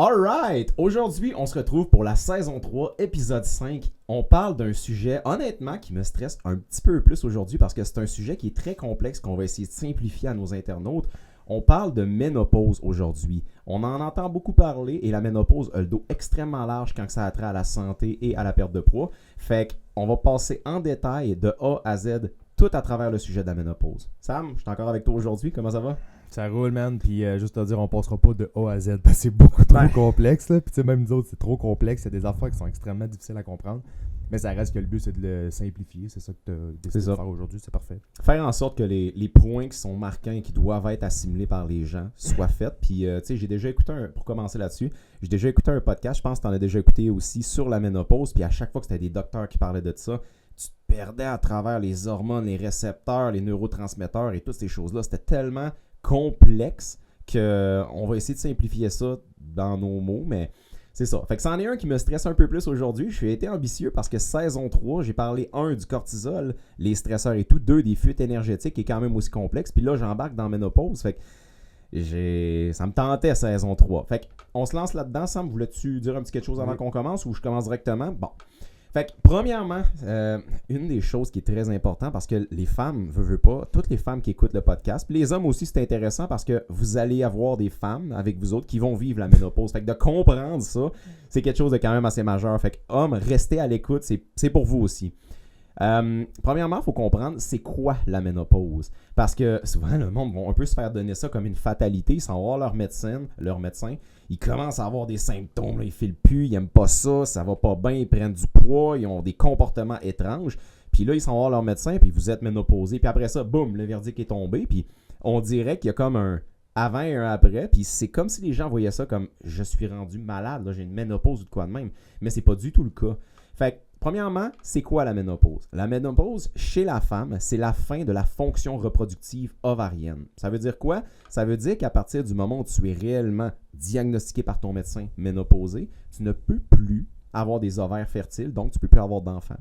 Alright! Aujourd'hui, on se retrouve pour la saison 3, épisode 5. On parle d'un sujet, honnêtement, qui me stresse un petit peu plus aujourd'hui parce que c'est un sujet qui est très complexe qu'on va essayer de simplifier à nos internautes. On parle de ménopause aujourd'hui. On en entend beaucoup parler et la ménopause a le dos extrêmement large quand ça a trait à la santé et à la perte de poids. Fait qu'on va passer en détail de A à Z tout à travers le sujet de la ménopause. Sam, je suis encore avec toi aujourd'hui. Comment ça va? Ça roule, man. Puis juste à dire, on passera pas de A à Z parce que c'est beaucoup trop complexe. Là. Puis tu sais, même nous autres, c'est trop complexe. Il y a des affaires qui sont extrêmement difficiles à comprendre. Mais ça reste que le but, c'est de le simplifier. C'est ça que tu as décidé de faire aujourd'hui. C'est parfait. Faire en sorte que les points qui sont marquants et qui doivent être assimilés par les gens soient faits. Puis, tu sais, j'ai déjà écouté pour commencer là-dessus, j'ai déjà écouté un podcast. Je pense que tu en as déjà écouté aussi sur la ménopause. Puis à chaque fois que c'était des docteurs qui parlaient de ça, tu te perdais à travers les hormones, les récepteurs, les neurotransmetteurs et toutes ces choses-là. C'était tellement complexe qu'on va essayer de simplifier ça dans nos mots, mais c'est ça. Fait que c'en est un qui me stresse un peu plus aujourd'hui. Je suis été ambitieux parce que saison 3, j'ai parlé 1 du cortisol, les stresseurs et tout, 2 des fuites énergétiques qui est quand même aussi complexe, puis là j'embarque dans ménopause, fait que ça me tentait saison 3. Fait qu'on se lance là-dedans. Sam, voulais-tu dire un petit quelque chose avant qu'on commence ou je commence directement? Bon. Fait que, premièrement, une des choses qui est très importante, parce que les femmes, veut pas, toutes les femmes qui écoutent le podcast, puis les hommes aussi, c'est intéressant parce que vous allez avoir des femmes avec vous autres qui vont vivre la ménopause. Fait que de comprendre ça, c'est quelque chose de quand même assez majeur. Fait que, hommes, restez à l'écoute, c'est pour vous aussi. Premièrement, il faut comprendre c'est quoi la ménopause. Parce que souvent, le monde va un peu se faire donner ça comme une fatalité. Ils s'en vont voir leur médecin, ils commencent à avoir des symptômes, là, ils filent plus, ils n'aiment pas ça va pas bien, ils prennent du poids, ils ont des comportements étranges. Puis là, ils s'en vont voir leur médecin, puis vous êtes ménopausé. Puis après ça, boum, le verdict est tombé. Puis on dirait qu'il y a comme un avant et un après. Puis c'est comme si les gens voyaient ça comme je suis rendu malade, là, j'ai une ménopause ou de quoi de même. Mais c'est pas du tout le cas. Fait que, premièrement, c'est quoi la ménopause? La ménopause, chez la femme, c'est la fin de la fonction reproductive ovarienne. Ça veut dire quoi? Ça veut dire qu'à partir du moment où tu es réellement diagnostiqué par ton médecin ménopausé, tu ne peux plus avoir des ovaires fertiles, donc tu ne peux plus avoir d'enfants.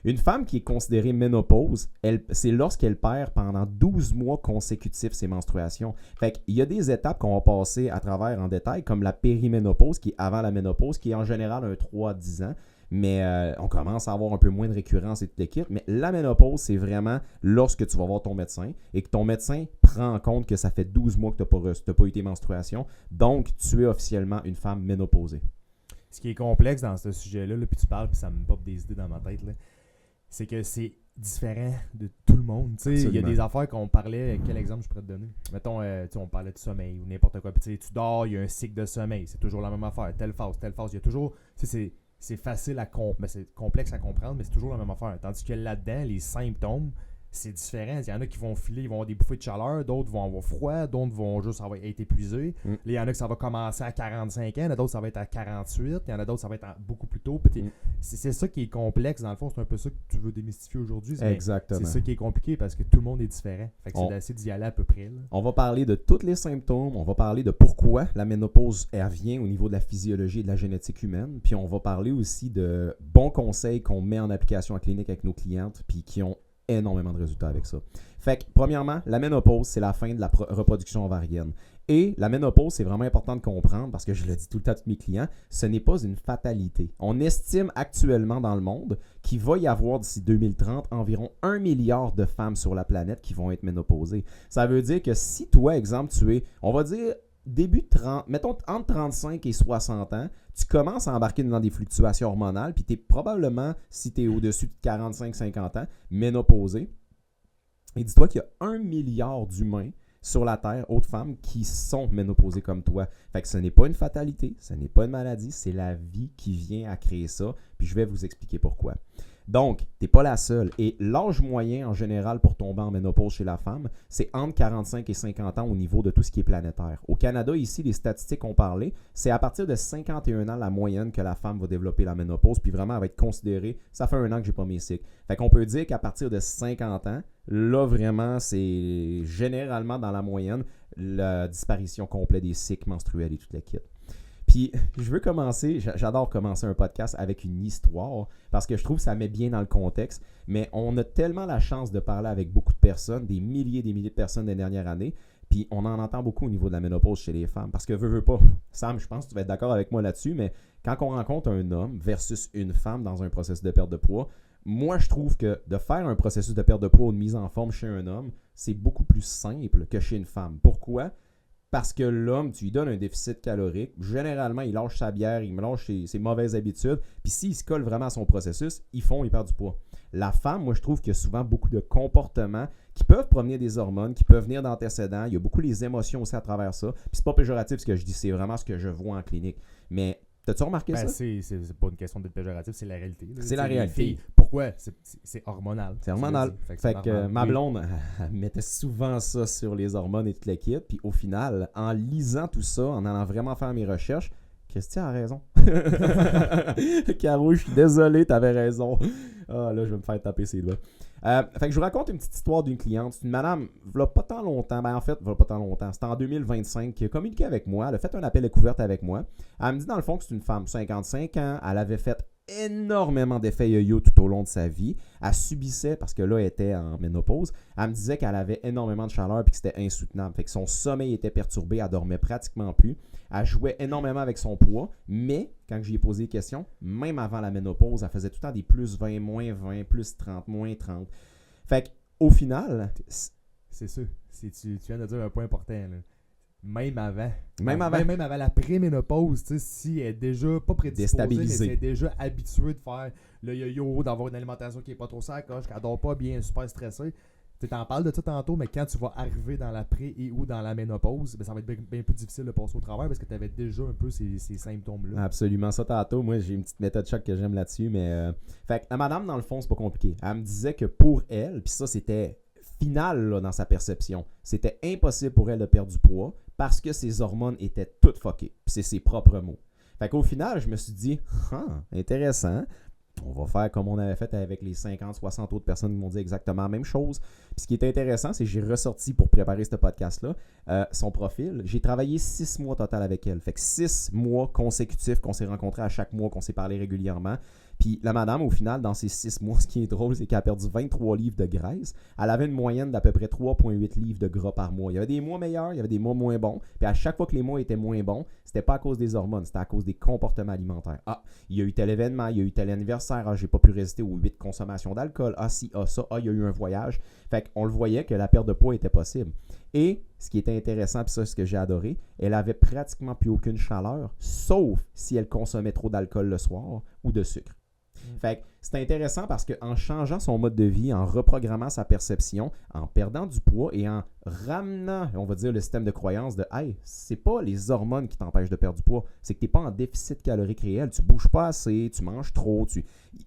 Une femme qui est considérée ménopause, c'est lorsqu'elle perd pendant 12 mois consécutifs ses menstruations. Fait qu'il y a des étapes qu'on va passer à travers en détail, comme la périménopause, qui est avant la ménopause, qui est en général un 3 à 10 ans. Mais on commence à avoir un peu moins de récurrence et toute l'équipe. Mais la ménopause, c'est vraiment lorsque tu vas voir ton médecin et que ton médecin prend en compte que ça fait 12 mois que tu n'as pas eu tes menstruations. Donc, tu es officiellement une femme ménopausée. Ce qui est complexe dans ce sujet-là, là, puis tu parles, puis ça me pop des idées dans ma tête, là, c'est que c'est différent de tout le monde. Il y a des affaires qu'on parlait. Quel exemple je pourrais te donner? Mettons, on parlait de sommeil ou n'importe quoi. Puis tu dors, il y a un cycle de sommeil. C'est toujours la même affaire. Telle phase. Il y a toujours... C'est facile à comprendre, c'est complexe à comprendre, mais c'est toujours la même affaire. Tandis que là-dedans, les symptômes, c'est différent. Il y en a qui vont filer, ils vont avoir des bouffées de chaleur, d'autres vont avoir froid, d'autres vont juste être épuisés. Il y en a que ça va commencer à 45 ans, il y en a d'autres ça va être à 48, il y en a d'autres ça va être beaucoup plus tôt. C'est ça qui est complexe, dans le fond, c'est un peu ça que tu veux démystifier aujourd'hui. Exactement. C'est ça qui est compliqué parce que tout le monde est différent. Fait que c'est d'essayer d'y aller à peu près. Là. On va parler de tous les symptômes, on va parler de pourquoi la ménopause vient au niveau de la physiologie et de la génétique humaine, puis on va parler aussi de bons conseils qu'on met en application en clinique avec nos clientes, puis qui ont énormément de résultats avec ça. Fait que, premièrement, la ménopause, c'est la fin de la reproduction ovarienne. Et la ménopause, c'est vraiment important de comprendre, parce que je le dis tout le temps à tous mes clients, ce n'est pas une fatalité. On estime actuellement dans le monde qu'il va y avoir d'ici 2030 environ 1 milliard de femmes sur la planète qui vont être ménopausées. Ça veut dire que si toi, exemple, tu es, on va dire, début de 30, mettons entre 35 et 60 ans, tu commences à embarquer dans des fluctuations hormonales, puis tu es probablement, si tu es au-dessus de 45-50 ans, ménopausé. Et dis-toi qu'il y a 1 milliard d'humains sur la Terre, autres femmes, qui sont ménopausées comme toi. Fait que ce n'est pas une fatalité, ce n'est pas une maladie, c'est la vie qui vient à créer ça, puis je vais vous expliquer pourquoi. Donc, tu n'es pas la seule. Et l'âge moyen, en général, pour tomber en ménopause chez la femme, c'est entre 45 et 50 ans au niveau de tout ce qui est planétaire. Au Canada, ici, les statistiques ont parlé, c'est à partir de 51 ans la moyenne que la femme va développer la ménopause, puis vraiment, elle va être considérée, ça fait 1 an que j'ai pas mes cycles. Fait qu'on peut dire qu'à partir de 50 ans, là, vraiment, c'est généralement dans la moyenne la disparition complète des cycles menstruels et toute la kit. Puis, je veux commencer, j'adore commencer un podcast avec une histoire parce que je trouve que ça met bien dans le contexte, mais on a tellement la chance de parler avec beaucoup de personnes, des milliers de personnes des dernières années, Puis on en entend beaucoup au niveau de la ménopause chez les femmes. Parce que veux pas, Sam, je pense que tu vas être d'accord avec moi là-dessus, mais quand on rencontre un homme versus une femme dans un processus de perte de poids, moi, je trouve que de faire un processus de perte de poids ou de mise en forme chez un homme, c'est beaucoup plus simple que chez une femme. Pourquoi? Parce que l'homme, tu lui donnes un déficit calorique. Généralement, il lâche sa bière, il lâche ses mauvaises habitudes. Puis s'il se colle vraiment à son processus, il perd du poids. La femme, moi, je trouve qu'il y a souvent beaucoup de comportements qui peuvent provenir des hormones, qui peuvent venir d'antécédents. Il y a beaucoup les émotions aussi à travers ça. Puis c'est pas péjoratif ce que je dis, c'est vraiment ce que je vois en clinique. Mais t'as-tu remarqué ça? C'est pas une question d'être péjoratif, c'est la réalité. Là. C'est la réalité. Filles, pourquoi? C'est hormonal. C'est hormonal. Fait que ma blonde, elle mettait souvent ça sur les hormones et toute l'équipe. Puis au final, en lisant tout ça, en allant vraiment faire mes recherches, Christian a raison. Caro, je suis désolé, t'avais raison. Ah là, je vais me faire taper ses doigts. Fait que je vous raconte une petite histoire d'une cliente. C'est une madame, v'là pas tant longtemps. Ben en fait, v'là pas tant longtemps. C'était en 2025 qui a communiqué avec moi. Elle a fait un appel découverte avec moi. Elle me dit dans le fond que c'est une femme, 55 ans. Elle avait fait énormément d'effets yo-yo tout au long de sa vie. Elle subissait, parce que là, elle était en ménopause, elle me disait qu'elle avait énormément de chaleur et que c'était insoutenable. Fait que son sommeil était perturbé, elle dormait pratiquement plus. Elle jouait énormément avec son poids, mais quand j'y ai posé des questions, même avant la ménopause, elle faisait tout le temps des plus 20, moins 20, plus 30, moins 30. Fait qu'au final... C'est ça. Tu viens de dire un point important, là. Même avant la pré-ménopause, si elle est déjà pas prédisposée, mais si elle est déjà habituée de faire le yo-yo, d'avoir une alimentation qui est pas trop sacoche, qu'elle dort pas bien, super stressée. Tu t'en parles de ça tantôt, mais quand tu vas arriver dans la pré et ou dans la ménopause, ben ça va être bien plus difficile de passer au travers parce que tu avais déjà un peu ces symptômes-là. Absolument, ça tantôt. Moi, j'ai une petite méthode choc que j'aime là-dessus, mais... Fait que la madame, dans le fond, c'est pas compliqué. Elle me disait que pour elle, puis ça, c'était final là, dans sa perception, c'était impossible pour elle de perdre du poids parce que ses hormones étaient toutes fuckées. Puis c'est ses propres mots. Fait qu'au final, je me suis dit, intéressant. On va faire comme on avait fait avec les 50, 60 autres personnes qui m'ont dit exactement la même chose. Puis ce qui est intéressant, c'est que j'ai ressorti pour préparer ce podcast-là son profil. J'ai travaillé 6 mois total avec elle. Fait que 6 mois consécutifs qu'on s'est rencontrés à chaque mois, qu'on s'est parlé régulièrement. Puis la madame, au final, dans ces 6 mois, ce qui est drôle, c'est qu'elle a perdu 23 livres de graisse. Elle avait une moyenne d'à peu près 3,8 livres de gras par mois. Il y avait des mois meilleurs, il y avait des mois moins bons. Puis à chaque fois que les mois étaient moins bons, c'était pas à cause des hormones, c'était à cause des comportements alimentaires. Ah, il y a eu tel événement, il y a eu tel anniversaire, j'ai pas pu résister aux 8 consommations d'alcool. Ah si, ah ça, il y a eu un voyage. Fait qu'on le voyait que la perte de poids était possible. Et ce qui était intéressant, puis ça, c'est ce que j'ai adoré, elle avait pratiquement plus aucune chaleur, sauf si elle consommait trop d'alcool le soir ou de sucre. Fait que c'est intéressant parce qu'en changeant son mode de vie, en reprogrammant sa perception, en perdant du poids et en ramenant, on va dire, le système de croyance de « Hey, c'est pas les hormones qui t'empêchent de perdre du poids, c'est que t'es pas en déficit calorique réel, tu bouges pas assez, tu manges trop,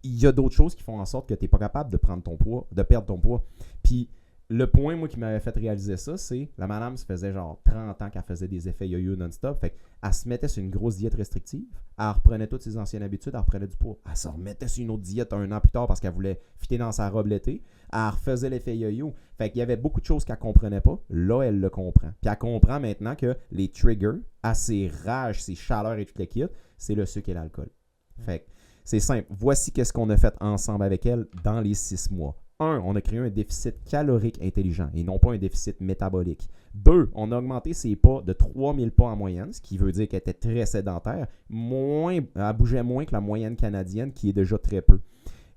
il y a d'autres choses qui font en sorte que t'es pas capable de prendre ton poids, de perdre ton poids. » Puis le point, moi, qui m'avait fait réaliser ça, c'est la madame, ça faisait genre 30 ans qu'elle faisait des effets yo-yo non-stop. Fait qu'elle se mettait sur une grosse diète restrictive. Elle reprenait toutes ses anciennes habitudes, elle reprenait du poids. Elle se remettait sur une autre diète 1 an plus tard parce qu'elle voulait fitter dans sa robe l'été. Elle refaisait l'effet yo-yo. Fait qu'il y avait beaucoup de choses qu'elle ne comprenait pas. Là, elle le comprend. Puis elle comprend maintenant que les triggers à ses rages, ses chaleurs et tout le kit, c'est le sucre et l'alcool. Fait que c'est simple. Voici qu'est-ce qu'on a fait ensemble avec elle dans les 6 mois. 1, on a créé un déficit calorique intelligent et non pas un déficit métabolique. 2, on a augmenté ses pas de 3000 pas en moyenne, ce qui veut dire qu'elle était très sédentaire. Elle bougeait moins que la moyenne canadienne, qui est déjà très peu.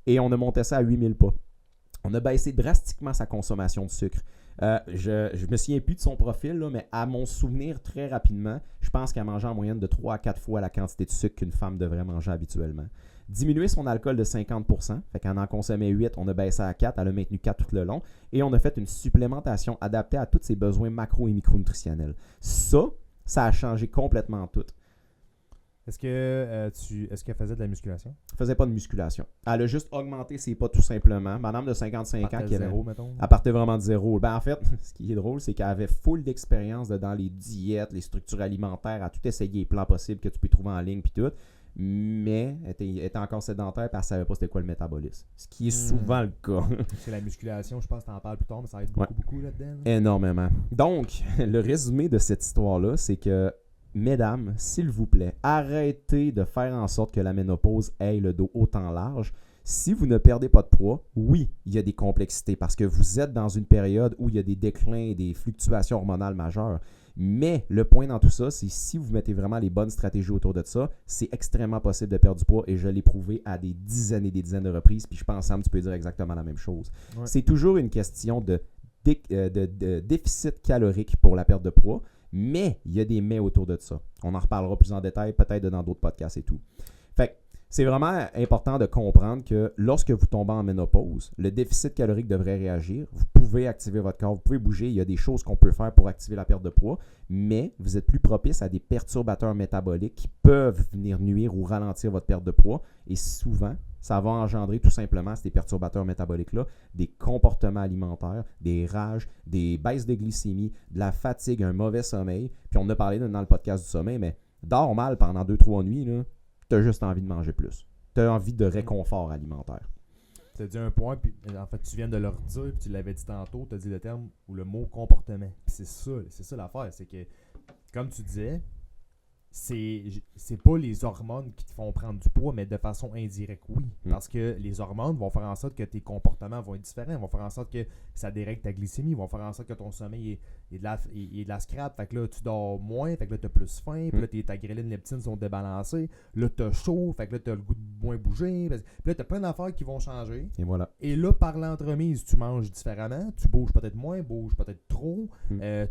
Et on a monté ça à 8000 pas. On a baissé drastiquement sa consommation de sucre. Je me souviens plus de son profil, là, mais à mon souvenir, très rapidement, je pense qu'elle mangeait en moyenne de 3 à 4 fois la quantité de sucre qu'une femme devrait manger habituellement. Diminuer son alcool de 50%, fait qu'elle en consommait 8, on a baissé à 4, elle a maintenu 4 tout le long, et on a fait une supplémentation adaptée à tous ses besoins macro et micronutritionnels. Ça a changé complètement tout. Est-ce qu'elle faisait de la musculation? Elle faisait pas de musculation. Elle a juste augmenté ses pas tout simplement. Madame de 55 ans qui avait... mettons. Elle partait vraiment de zéro. Ben en fait, ce qui est drôle, c'est qu'elle avait full d'expérience dans les diètes, les structures alimentaires, à tout essayer les plans possibles que tu peux trouver en ligne puis tout. Mais elle était encore sédentaire et elle ne savait pas c'était quoi le métabolisme. Ce qui est souvent le cas. C'est la musculation, je pense que tu en parles plus tard, mais ça aide beaucoup là-dedans. Énormément. Donc, le résumé de cette histoire-là, c'est que mesdames, s'il vous plaît, arrêtez de faire en sorte que la ménopause ait le dos autant large. Si vous ne perdez pas de poids, oui, il y a des complexités parce que vous êtes dans une période où il y a des déclins et des fluctuations hormonales majeures. Mais le point dans tout ça, c'est si vous mettez vraiment les bonnes stratégies autour de ça, c'est extrêmement possible de perdre du poids et je l'ai prouvé à des dizaines et des dizaines de reprises. Puis je pense, Sam, tu peux dire exactement la même chose. Ouais. C'est toujours une question de déficit calorique pour la perte de poids, mais il y a des mais autour de ça. On en reparlera plus en détail peut-être dans d'autres podcasts et tout. Fait que c'est vraiment important de comprendre que lorsque vous tombez en ménopause, le déficit calorique devrait réagir. Vous pouvez activer votre corps, vous pouvez bouger. Il y a des choses qu'on peut faire pour activer la perte de poids, mais vous êtes plus propice à des perturbateurs métaboliques qui peuvent venir nuire ou ralentir votre perte de poids. Et souvent, ça va engendrer tout simplement ces perturbateurs métaboliques-là, des comportements alimentaires, des rages, des baisses de glycémie, de la fatigue, un mauvais sommeil. Puis on a parlé dans le podcast du sommeil, mais dors mal pendant 2-3 nuits, là. Tu as juste envie de manger plus. Tu as envie de réconfort alimentaire. Tu as dit un point, puis en fait, tu viens de le redire, puis tu l'avais dit tantôt, tu as dit le terme ou le mot comportement. Puis c'est ça l'affaire, c'est que, comme tu disais, c'est pas les hormones qui te font prendre du poids, mais de façon indirecte, oui. Parce que les hormones vont faire en sorte que tes comportements vont être différents, vont faire en sorte que ça dérègle ta glycémie, vont faire en sorte que ton sommeil est de la scrap, fait que là, tu dors moins, fait que là, t'as plus faim, puis là, ta ghreline, leptine sont débalancées, là, t'as chaud, fait que là, t'as le goût de moins bouger, puis là, t'as plein d'affaires qui vont changer. Et voilà. Et là, par l'entremise, tu manges différemment, tu bouges peut-être moins, bouges peut-être trop,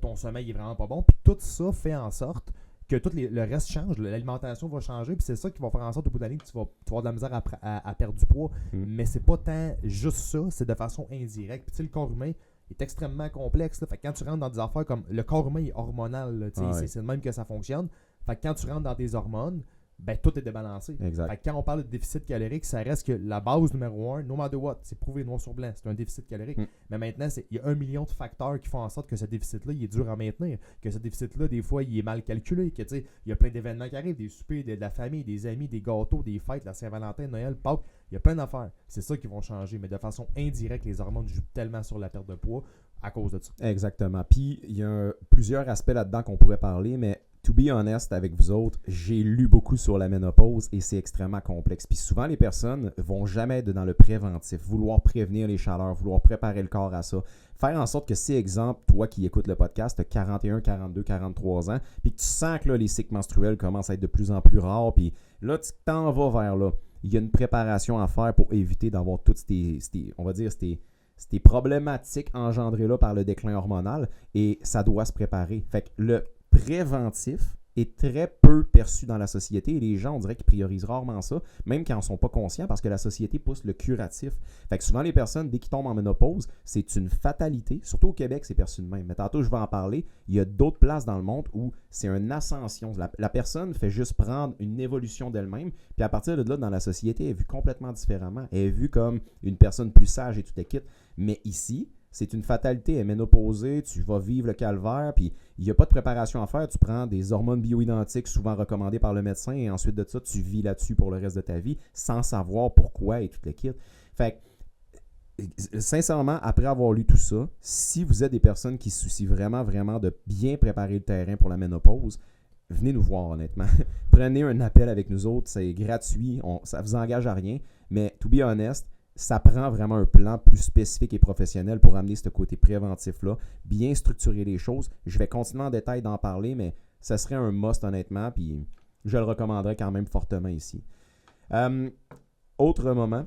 ton sommeil est vraiment pas bon, puis tout ça fait en sorte que tout le reste change, l'alimentation va changer, puis c'est ça qui va faire en sorte au bout de l'année que tu vas avoir de la misère à perdre du poids. Mais c'est pas tant juste ça, c'est de façon indirecte. Puis tu sais, le corps humain est extrêmement complexe. Là. Fait que quand tu rentres dans des affaires comme le corps humain est hormonal, là, c'est le même que ça fonctionne. Fait que quand tu rentres dans des hormones, ben tout est débalancé. Exact. Fait que quand on parle de déficit calorique, ça reste que la base numéro 1, no matter what, c'est prouvé noir sur blanc, c'est un déficit calorique. Mais maintenant, il y a 1 million de facteurs qui font en sorte que ce déficit-là, il est dur à maintenir, que ce déficit-là, des fois, il est mal calculé, que il y a plein d'événements qui arrivent, des soupers, de la famille, des amis, des gâteaux, des fêtes, la Saint-Valentin, Noël, Pâques, il y a plein d'affaires. C'est ça qui vont changer, mais de façon indirecte, les hormones jouent tellement sur la perte de poids à cause de ça. Exactement. Puis, il y a plusieurs aspects là-dedans qu'on pourrait parler, mais to be honest avec vous autres, j'ai lu beaucoup sur la ménopause et c'est extrêmement complexe. Puis souvent, les personnes vont jamais être dans le préventif, vouloir prévenir les chaleurs, vouloir préparer le corps à ça. Faire en sorte que si, exemple, toi qui écoutes le podcast, tu as 41, 42, 43 ans, puis que tu sens que là, les cycles menstruels commencent à être de plus en plus rares, puis là, tu t'en vas vers là. Il y a une préparation à faire pour éviter d'avoir toutes ces problématiques engendrées là par le déclin hormonal et ça doit se préparer. Fait que le préventif est très peu perçu dans la société et les gens, on dirait qu'ils priorisent rarement ça, même quand ils n'en sont pas conscients parce que la société pousse le curatif. Fait que souvent, les personnes, dès qu'ils tombent en ménopause, c'est une fatalité. Surtout au Québec, c'est perçu de même. Mais tantôt, je vais en parler. Il y a d'autres places dans le monde où c'est une ascension. La personne fait juste prendre une évolution d'elle-même, puis à partir de là, dans la société, elle est vue complètement différemment. Elle est vue comme une personne plus sage et tout est quitte. Mais ici, c'est une fatalité, elle est ménopausée, tu vas vivre le calvaire, puis il n'y a pas de préparation à faire. Tu prends des hormones bioidentiques souvent recommandées par le médecin et ensuite de ça, tu vis là-dessus pour le reste de ta vie sans savoir pourquoi et tout le kit. Fait que, sincèrement, après avoir lu tout ça, si vous êtes des personnes qui se soucient vraiment, vraiment de bien préparer le terrain pour la ménopause, venez nous voir honnêtement. Prenez un appel avec nous autres, c'est gratuit, ça ne vous engage à rien, mais to be honest, ça prend vraiment un plan plus spécifique et professionnel pour amener ce côté préventif-là, bien structurer les choses. Je vais continuer en détail d'en parler, mais ça serait un must honnêtement, puis je le recommanderais quand même fortement ici. Autre moment,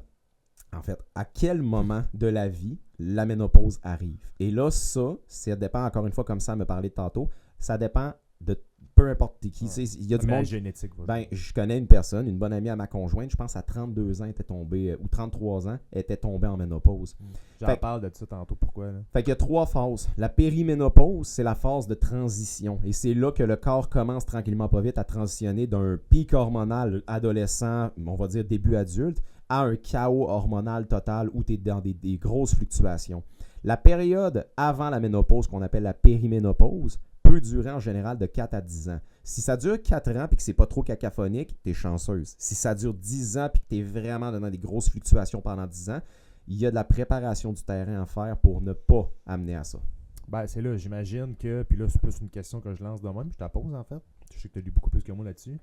en fait, à quel moment de la vie la ménopause arrive? Et là, ça dépend encore une fois, comme ça me parlait tantôt, ça dépend de peu importe qui. Il y a du monde. Génétique. Je connais une personne, une bonne amie à ma conjointe, je pense à 32 ans, était tombée, ou 33 ans, était tombée en ménopause. J'en parle de ça tantôt, pourquoi? Là? Fait qu'il y a 3 phases. La périménopause, c'est la phase de transition. Et c'est là que le corps commence tranquillement pas vite à transitionner d'un pic hormonal adolescent, on va dire début adulte, à un chaos hormonal total où tu es dans des grosses fluctuations. La période avant la ménopause, qu'on appelle la périménopause, peut durer en général de 4 à 10 ans. Si ça dure 4 ans et que c'est pas trop cacophonique, tu es chanceuse. Si ça dure 10 ans et que tu es vraiment dans des grosses fluctuations pendant 10 ans, il y a de la préparation du terrain à faire pour ne pas amener à ça. Ben, c'est là, j'imagine que, puis là, c'est plus une question que je lance de même, je te la pose en fait. Je sais que tu as lu beaucoup plus que moi là-dessus.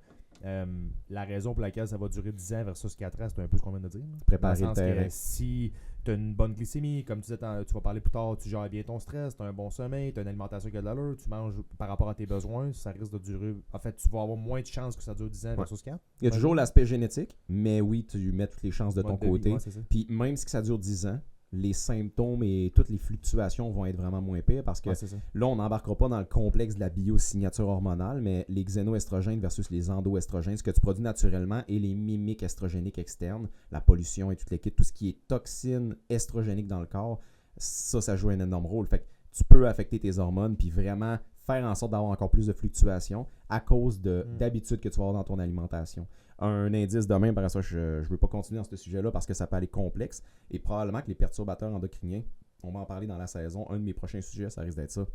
La raison pour laquelle ça va durer 10 ans versus 4 ans, c'est un peu ce qu'on vient de dire. Préparer le le terrain. que si tu as une bonne glycémie, comme tu disais, tu vas parler plus tard, tu gères bien ton stress, tu as un bon sommeil, tu as une alimentation qui a de l'allure, tu manges par rapport à tes besoins, ça risque de durer. En fait, tu vas avoir moins de chances que ça dure 10 ans versus 4. Il y a toujours l'aspect génétique, mais oui, tu mets toutes les chances de ton côté. Ouais, puis même si ça dure 10 ans, les symptômes et toutes les fluctuations vont être vraiment moins pires parce que là, on n'embarquera pas dans le complexe de la biosignature hormonale, mais les xénoestrogènes versus les endoestrogènes, ce que tu produis naturellement et les mimiques estrogéniques externes, la pollution et toute l'équipe, tout ce qui est toxines estrogéniques dans le corps, ça joue un énorme rôle. Fait que tu peux affecter tes hormones puis vraiment faire en sorte d'avoir encore plus de fluctuations à cause d'habitudes que tu vas avoir dans ton alimentation. Un indice de même, par ça, je ne veux pas continuer dans ce sujet-là parce que ça peut aller complexe et probablement que les perturbateurs endocriniens, on va en parler dans la saison, un de mes prochains sujets, ça risque d'être ça.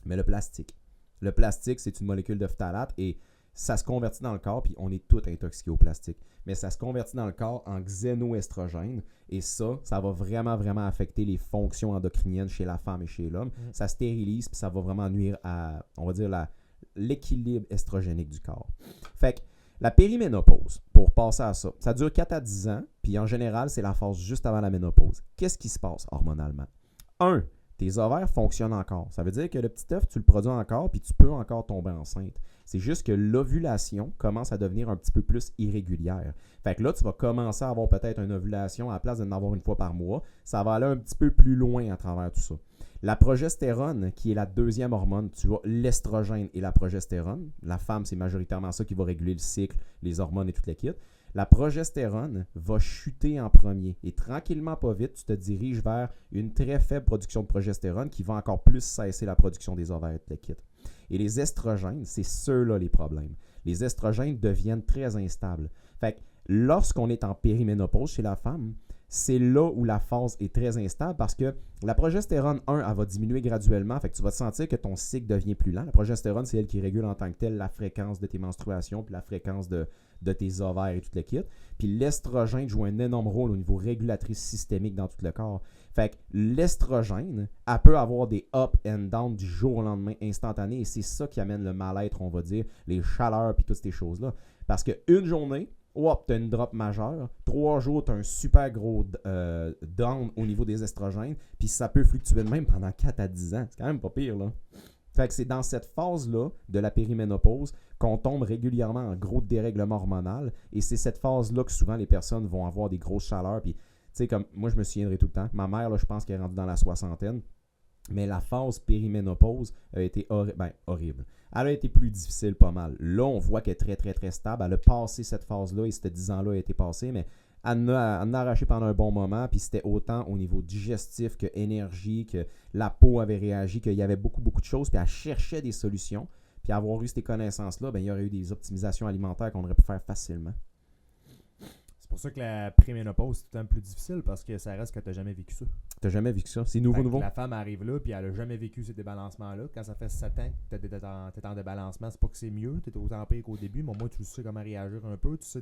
Mais le plastique. Le plastique, c'est une molécule de phtalate et ça se convertit dans le corps, puis on est tous intoxiqués au plastique. Mais ça se convertit dans le corps en xénoestrogène et ça va vraiment, vraiment affecter les fonctions endocriniennes chez la femme et chez l'homme. Ça stérilise, puis ça va vraiment nuire à, on va dire, l'équilibre estrogénique du corps. Fait que la périménopause, pour passer à ça, ça dure 4 à 10 ans, puis en général, c'est la phase juste avant la ménopause. Qu'est-ce qui se passe hormonalement? 1. Tes ovaires fonctionnent encore. Ça veut dire que le petit œuf, tu le produis encore, puis tu peux encore tomber enceinte. C'est juste que l'ovulation commence à devenir un petit peu plus irrégulière. Fait que là, tu vas commencer à avoir peut-être une ovulation à la place d'en avoir une fois par mois. Ça va aller un petit peu plus loin à travers tout ça. La progestérone, qui est la deuxième hormone, tu vois, l'estrogène et la progestérone. La femme, c'est majoritairement ça qui va réguler le cycle, les hormones et toute l'équipe. La progestérone va chuter en premier et tranquillement, pas vite, tu te diriges vers une très faible production de progestérone qui va encore plus cesser la production des ovaires et de l'équipe. Et les estrogènes, c'est ceux-là les problèmes. Les estrogènes deviennent très instables. Fait que lorsqu'on est en périménopause chez la femme, c'est là où la phase est très instable parce que la progestérone, elle va diminuer graduellement. Fait que tu vas te sentir que ton cycle devient plus lent. La progestérone, c'est elle qui régule en tant que telle la fréquence de tes menstruations puis la fréquence de tes ovaires et tout le kit. Puis l'estrogène joue un énorme rôle au niveau régulatrice systémique dans tout le corps. Fait que l'estrogène, elle peut avoir des up and down du jour au lendemain instantané et c'est ça qui amène le mal-être, on va dire, les chaleurs puis toutes ces choses-là. Parce qu'une journée, tu as une drop majeure. 3 jours, tu as un super gros down au niveau des estrogènes. Puis ça peut fluctuer de même pendant 4 à 10 ans. C'est quand même pas pire, là. Fait que c'est dans cette phase-là de la périménopause qu'on tombe régulièrement en gros dérèglement hormonal. Et c'est cette phase-là que souvent les personnes vont avoir des grosses chaleurs. Puis, tu sais, comme moi, je me souviendrai tout le temps. Ma mère, là, je pense qu'elle est rendue dans la soixantaine. Mais la phase périménopause a été horrible. Elle a été plus difficile pas mal. Là, on voit qu'elle est très, très, très stable. Elle a passé cette phase-là et ces 10 ans-là a été passé, mais elle en a arraché pendant un bon moment. Puis c'était autant au niveau digestif que énergie, que la peau avait réagi, qu'il y avait beaucoup, beaucoup de choses. Puis elle cherchait des solutions. Puis avoir eu ces connaissances-là, il y aurait eu des optimisations alimentaires qu'on aurait pu faire facilement. C'est pour ça que la préménopause, c'est un peu plus difficile parce que ça reste que tu n'as jamais vécu ça. Tu n'as jamais vécu ça? C'est nouveau? La femme arrive là puis elle n'a jamais vécu ces débalancements-là. Quand ça fait 7 ans que tu es en débalancement, c'est pas que c'est mieux, tu es autant pire qu'au début, mais au moins tu sais comment réagir un peu, tu sais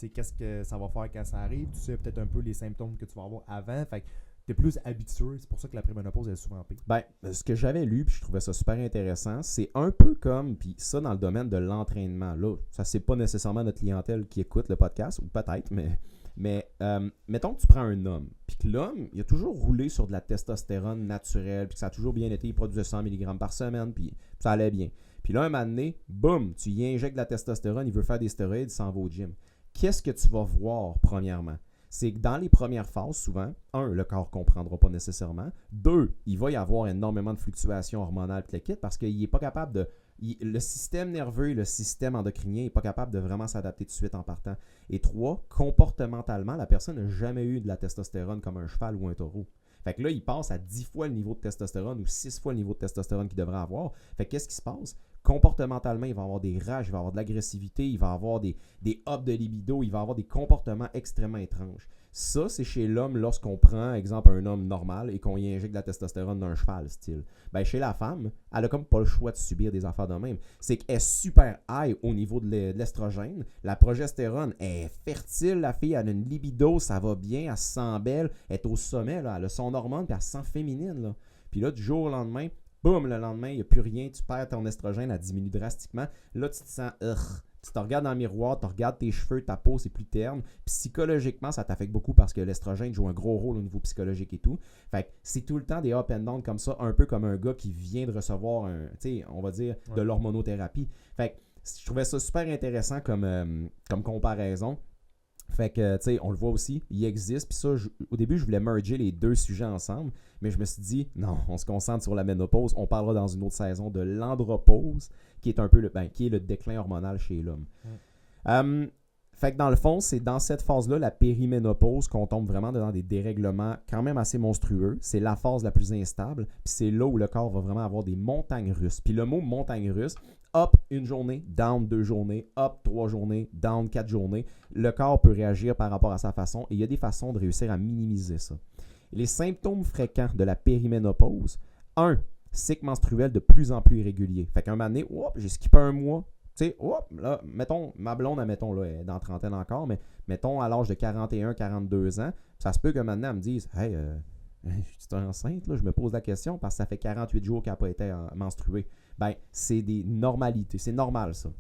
qu'est-ce que ça va faire quand ça arrive, tu sais peut-être un peu les symptômes que tu vas avoir avant. Fait que tu es plus habitué. C'est pour ça que la préménopause est souvent pire. Ce que j'avais lu, puis je trouvais ça super intéressant, c'est un peu comme, puis ça dans le domaine de l'entraînement. Là, ça c'est pas nécessairement notre clientèle qui écoute le podcast, ou peut-être, mais mettons que tu prends un homme, puis que l'homme, il a toujours roulé sur de la testostérone naturelle, puis que ça a toujours bien été, il produisait 100 mg par semaine, puis ça allait bien. Puis là, un moment donné, boum, tu y injectes de la testostérone, il veut faire des stéroïdes, il s'en va au gym. Qu'est-ce que tu vas voir, premièrement? C'est que dans les premières phases, souvent, 1, le corps ne comprendra pas nécessairement. 2, il va y avoir énormément de fluctuations hormonales parce qu'il n'est pas capable de... le système nerveux et le système endocrinien n'est pas capable de vraiment s'adapter tout de suite en partant. Et 3, comportementalement, la personne n'a jamais eu de la testostérone comme un cheval ou un taureau. Fait que là, il passe à 10 fois le niveau de testostérone ou 6 fois le niveau de testostérone qu'il devrait avoir. Fait que qu'est-ce qui se passe? Comportementalement, il va avoir des rages, il va avoir de l'agressivité, il va avoir des ups de libido, il va avoir des comportements extrêmement étranges. Ça, c'est chez l'homme lorsqu'on prend, exemple, un homme normal et qu'on y injecte de la testostérone d'un cheval, style. Chez la femme, elle a comme pas le choix de subir des affaires de même. C'est qu'elle est super high au niveau de l'estrogène. La progestérone est fertile, la fille, elle a une libido, ça va bien, elle se sent belle, elle est au sommet, là, elle a son hormone, puis elle se sent féminine. Là. Puis là, du jour au lendemain, boum, le lendemain, il n'y a plus rien, tu perds ton estrogène, elle diminue drastiquement. Là, tu te sens, Tu te regardes dans le miroir, tu regardes tes cheveux, ta peau, c'est plus terne. Psychologiquement, ça t'affecte beaucoup parce que l'estrogène joue un gros rôle au niveau psychologique et tout. Fait que c'est tout le temps des up and down comme ça, un peu comme un gars qui vient de recevoir on va dire, de l'hormonothérapie. Fait que je trouvais ça super intéressant comme comparaison. Fait que, tu sais, on le voit aussi, il existe. Puis ça, au début, je voulais merger les deux sujets ensemble, mais je me suis dit, non, on se concentre sur la ménopause. On parlera dans une autre saison de l'andropause, qui est un peu qui est le déclin hormonal chez l'homme. Fait que dans le fond, c'est dans cette phase-là, la périménopause, qu'on tombe vraiment dans des dérèglements quand même assez monstrueux. C'est la phase la plus instable, puis c'est là où le corps va vraiment avoir des montagnes russes. Puis le mot montagne russe, up une journée, down 2 journées, up 3 journées, down 4 journées. Le corps peut réagir par rapport à sa façon et il y a des façons de réussir à minimiser ça. Les symptômes fréquents de la périménopause, 1. Cycle menstruel de plus en plus irrégulier. Fait qu'un moment donné, j'ai skippé un mois. Tu sais, là, mettons, ma blonde, elle est dans la trentaine encore, mais mettons à l'âge de 41, 42 ans, ça se peut que maintenant elle me dise, hey, je suis enceinte, là, je me pose la question parce que ça fait 48 jours qu'elle n'a pas été menstruée. Ben, c'est des normalités, c'est normal ça.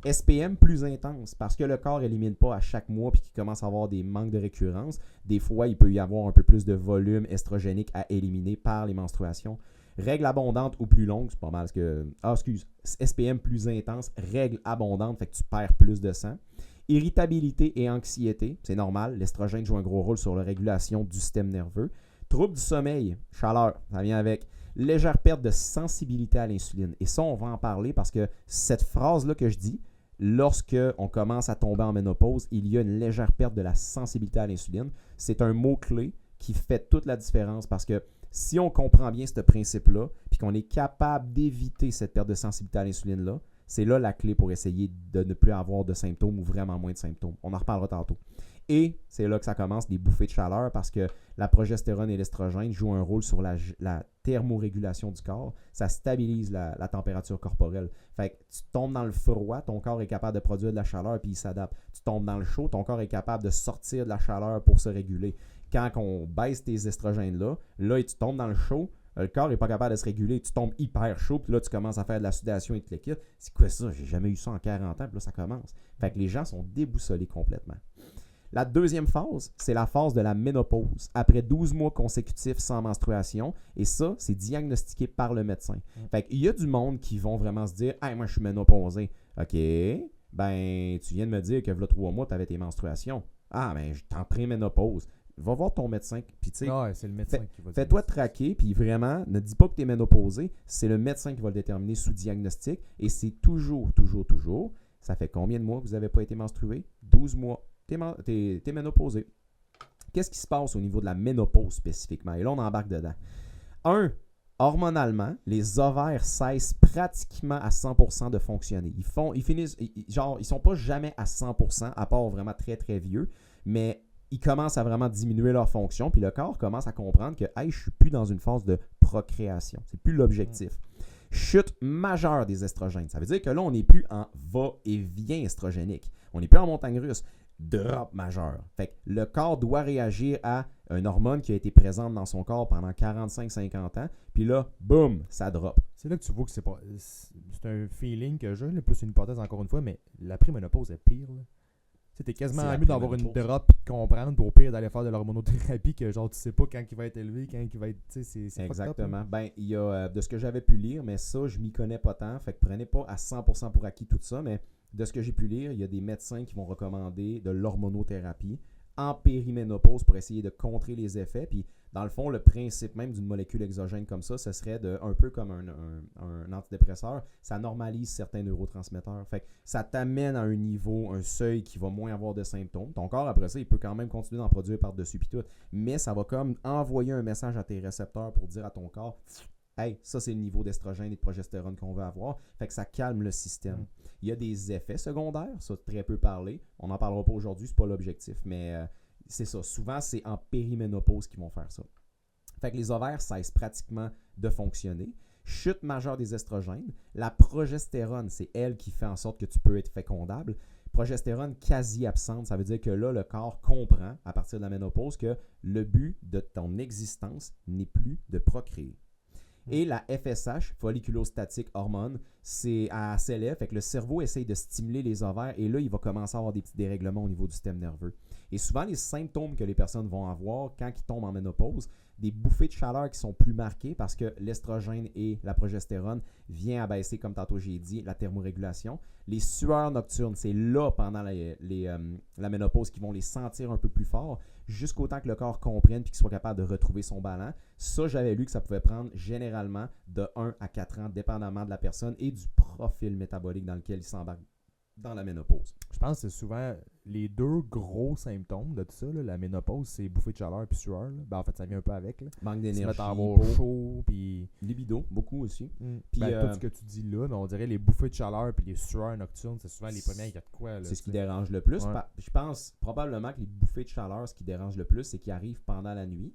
SPM plus intense parce que le corps n'élimine pas à chaque mois puis qu'il commence à avoir des manques de récurrence. Des fois, il peut y avoir un peu plus de volume estrogénique à éliminer par les menstruations. Règles abondantes ou plus longues, c'est pas mal. SPM plus intense, règles abondantes, fait que tu perds plus de sang. Irritabilité et anxiété, c'est normal. L'estrogène joue un gros rôle sur la régulation du système nerveux. Troubles du sommeil, chaleur, ça vient avec. Légère perte de sensibilité à l'insuline. Et ça, on va en parler parce que cette phrase-là que je dis, lorsque on commence à tomber en ménopause, il y a une légère perte de la sensibilité à l'insuline. C'est un mot-clé qui fait toute la différence parce que si on comprend bien ce principe-là, puis qu'on est capable d'éviter cette perte de sensibilité à l'insuline-là, c'est là la clé pour essayer de ne plus avoir de symptômes ou vraiment moins de symptômes. On en reparlera tantôt. Et c'est là que ça commence, des bouffées de chaleur, parce que la progestérone et l'estrogène jouent un rôle sur la thermorégulation du corps. Ça stabilise la température corporelle. Fait que tu tombes dans le froid, ton corps est capable de produire de la chaleur puis il s'adapte. Tu tombes dans le chaud, ton corps est capable de sortir de la chaleur pour se réguler. Quand on baisse tes estrogènes-là, tu tombes dans le chaud, le corps n'est pas capable de se réguler, tu tombes hyper chaud, puis là, tu commences à faire de la sudation et de liquide. C'est quoi ça? J'ai jamais eu ça en 40 ans, puis là, ça commence. Fait que les gens sont déboussolés complètement. La deuxième phase, c'est la phase de la ménopause, après 12 mois consécutifs sans menstruation, et ça, c'est diagnostiqué par le médecin. Fait qu'il y a du monde qui vont vraiment se dire « Hey, moi, je suis ménopausé. » OK, ben, tu viens de me dire que là, 3 mois, tu avais tes menstruations. Ah, ben, je t'en pré-ménopause. Va voir ton médecin. Puis, tu sais, c'est le médecin qui va dire. Fais-toi traquer, puis vraiment, ne dis pas que tu es ménopausé. C'est le médecin qui va le déterminer sous diagnostic. Et c'est toujours, ça fait combien de mois que vous n'avez pas été menstrué? 12 mois. T'es ménopausé. Qu'est-ce qui se passe au niveau de la ménopause spécifiquement? Et là, on embarque dedans. 1. Hormonalement, les ovaires cessent pratiquement à 100% de fonctionner. Ils sont pas jamais à 100%, à part vraiment très, très vieux, mais ils commencent à vraiment diminuer leur fonction, puis le corps commence à comprendre que hey, je ne suis plus dans une phase de procréation. C'est plus l'objectif. Chute majeure des estrogènes. Ça veut dire que là, on n'est plus en va-et-vient estrogénique. On n'est plus en montagne russe. Drop majeur. Fait que le corps doit réagir à une hormone qui a été présente dans son corps pendant 45-50 ans, puis là, boum, ça drop. C'est là que tu vois que c'est un feeling que j'ai, plus une hypothèse encore une fois, mais la préménopause est pire. T'es quasiment mieux d'avoir une drop et de comprendre, puis au pire d'aller faire de l'hormonothérapie que genre tu sais pas quand il va être élevé, quand il va être. C'est exactement. Ben, il y a de ce que j'avais pu lire, mais ça, je m'y connais pas tant. Fait que prenez pas à 100% pour acquis tout ça, mais de ce que j'ai pu lire, il y a des médecins qui vont recommander de l'hormonothérapie en périménopause pour essayer de contrer les effets. Puis, dans le fond, le principe même d'une molécule exogène comme ça, ce serait un peu comme un antidépresseur. Ça normalise certains neurotransmetteurs. Fait que ça t'amène à un niveau, un seuil qui va moins avoir de symptômes. Ton corps, après ça, il peut quand même continuer d'en produire par-dessus puis tout. Mais ça va comme envoyer un message à tes récepteurs pour dire à ton corps « Hey, ça, c'est le niveau d'estrogène et de progestérone qu'on veut avoir. » Fait que ça calme le système. Il y a des effets secondaires, ça très peu parlé. On n'en parlera pas aujourd'hui, c'est pas l'objectif. Mais c'est ça. Souvent, c'est en périménopause qu'ils vont faire ça. Fait que les ovaires cessent pratiquement de fonctionner. Chute majeure des estrogènes. La progestérone, c'est elle qui fait en sorte que tu peux être fécondable. Progestérone quasi absente, ça veut dire que là, le corps comprend, à partir de la ménopause, que le but de ton existence n'est plus de procréer. Et la FSH, folliculostatic hormone, elle s'élève, fait que le cerveau essaye de stimuler les ovaires et là, il va commencer à avoir des petits dérèglements au niveau du système nerveux. Et souvent, les symptômes que les personnes vont avoir quand ils tombent en ménopause, des bouffées de chaleur qui sont plus marquées parce que l'estrogène et la progestérone viennent abaisser, comme tantôt j'ai dit, la thermorégulation. Les sueurs nocturnes, c'est là, pendant la ménopause, qu'ils vont les sentir un peu plus fort, jusqu'au temps que le corps comprenne et qu'il soit capable de retrouver son ballon. Ça, j'avais lu que ça pouvait prendre généralement de 1 à 4 ans, dépendamment de la personne et du profil métabolique dans lequel il s'embarque dans la ménopause. Je pense que c'est souvent les deux gros symptômes de tout ça. Là. La ménopause, c'est bouffée de chaleur puis sueur. Ben, en fait, ça vient un peu avec. Là. Manque d'énergie. Se mettre à avoir chaud. Puis libido, beaucoup aussi. Puis tout ce que tu dis là, mais on dirait les bouffées de chaleur puis les sueurs nocturnes, c'est souvent les premières qui a de quoi. Là, c'est ce qui dérange le plus. Ouais. Je pense probablement que les bouffées de chaleur, ce qui dérange le plus, c'est qu'ils arrivent pendant la nuit.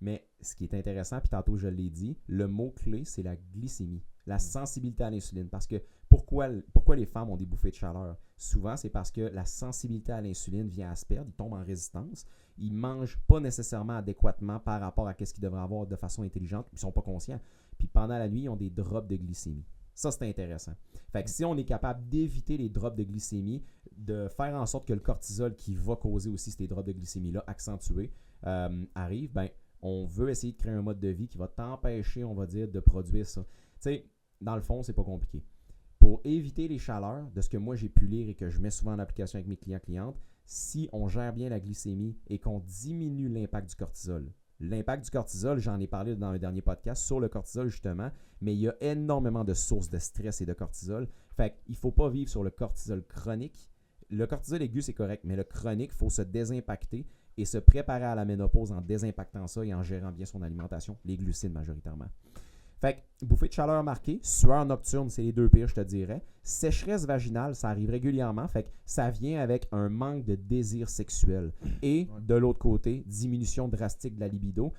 Mais ce qui est intéressant, puis tantôt je l'ai dit, le mot-clé, c'est la glycémie, la sensibilité à l'insuline. Parce que pourquoi les femmes ont des bouffées de chaleur? Souvent, c'est parce que la sensibilité à l'insuline vient à se perdre, ils tombent en résistance, ils ne mangent pas nécessairement adéquatement par rapport à ce qu'ils devraient avoir de façon intelligente, ils ne sont pas conscients. Puis pendant la nuit, ils ont des drops de glycémie. Ça, c'est intéressant. Fait que si on est capable d'éviter les drops de glycémie, de faire en sorte que le cortisol qui va causer aussi ces drops de glycémie-là accentués arrive, ben on veut essayer de créer un mode de vie qui va t'empêcher, on va dire, de produire ça. Tu sais, dans le fond, c'est pas compliqué. Pour éviter les chaleurs, de ce que moi j'ai pu lire et que je mets souvent en application avec mes clients-clientes, si on gère bien la glycémie et qu'on diminue l'impact du cortisol. L'impact du cortisol, j'en ai parlé dans un dernier podcast sur le cortisol justement, mais il y a énormément de sources de stress et de cortisol. Fait qu'il ne faut pas vivre sur le cortisol chronique. Le cortisol aigu, c'est correct, mais le chronique, il faut se désimpacter et se préparer à la ménopause en désimpactant ça et en gérant bien son alimentation, les glucides majoritairement. Fait que bouffée de chaleur marquée, sueur nocturne, c'est les deux pires, je te dirais. Sécheresse vaginale, ça arrive régulièrement, fait que ça vient avec un manque de désir sexuel. Et de l'autre côté, diminution drastique de la libido.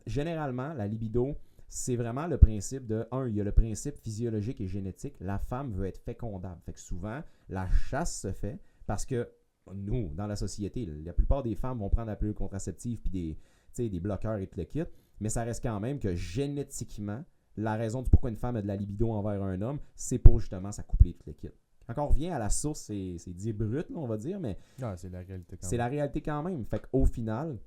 Généralement, la libido, c'est vraiment le principe de, il y a le principe physiologique et génétique, la femme veut être fécondable. Fait que souvent, la chasse se fait parce que nous, dans la société, la plupart des femmes vont prendre la pilule contraceptive puis des bloqueurs et tout le kit, mais ça reste quand même que génétiquement, la raison du pourquoi une femme a de la libido envers un homme, c'est pour justement s'accoupler tout le kit. Quand on revient à la source, c'est dit brut, là, on va dire, mais c'est la réalité quand même. C'est la réalité quand même. Fait qu'au final,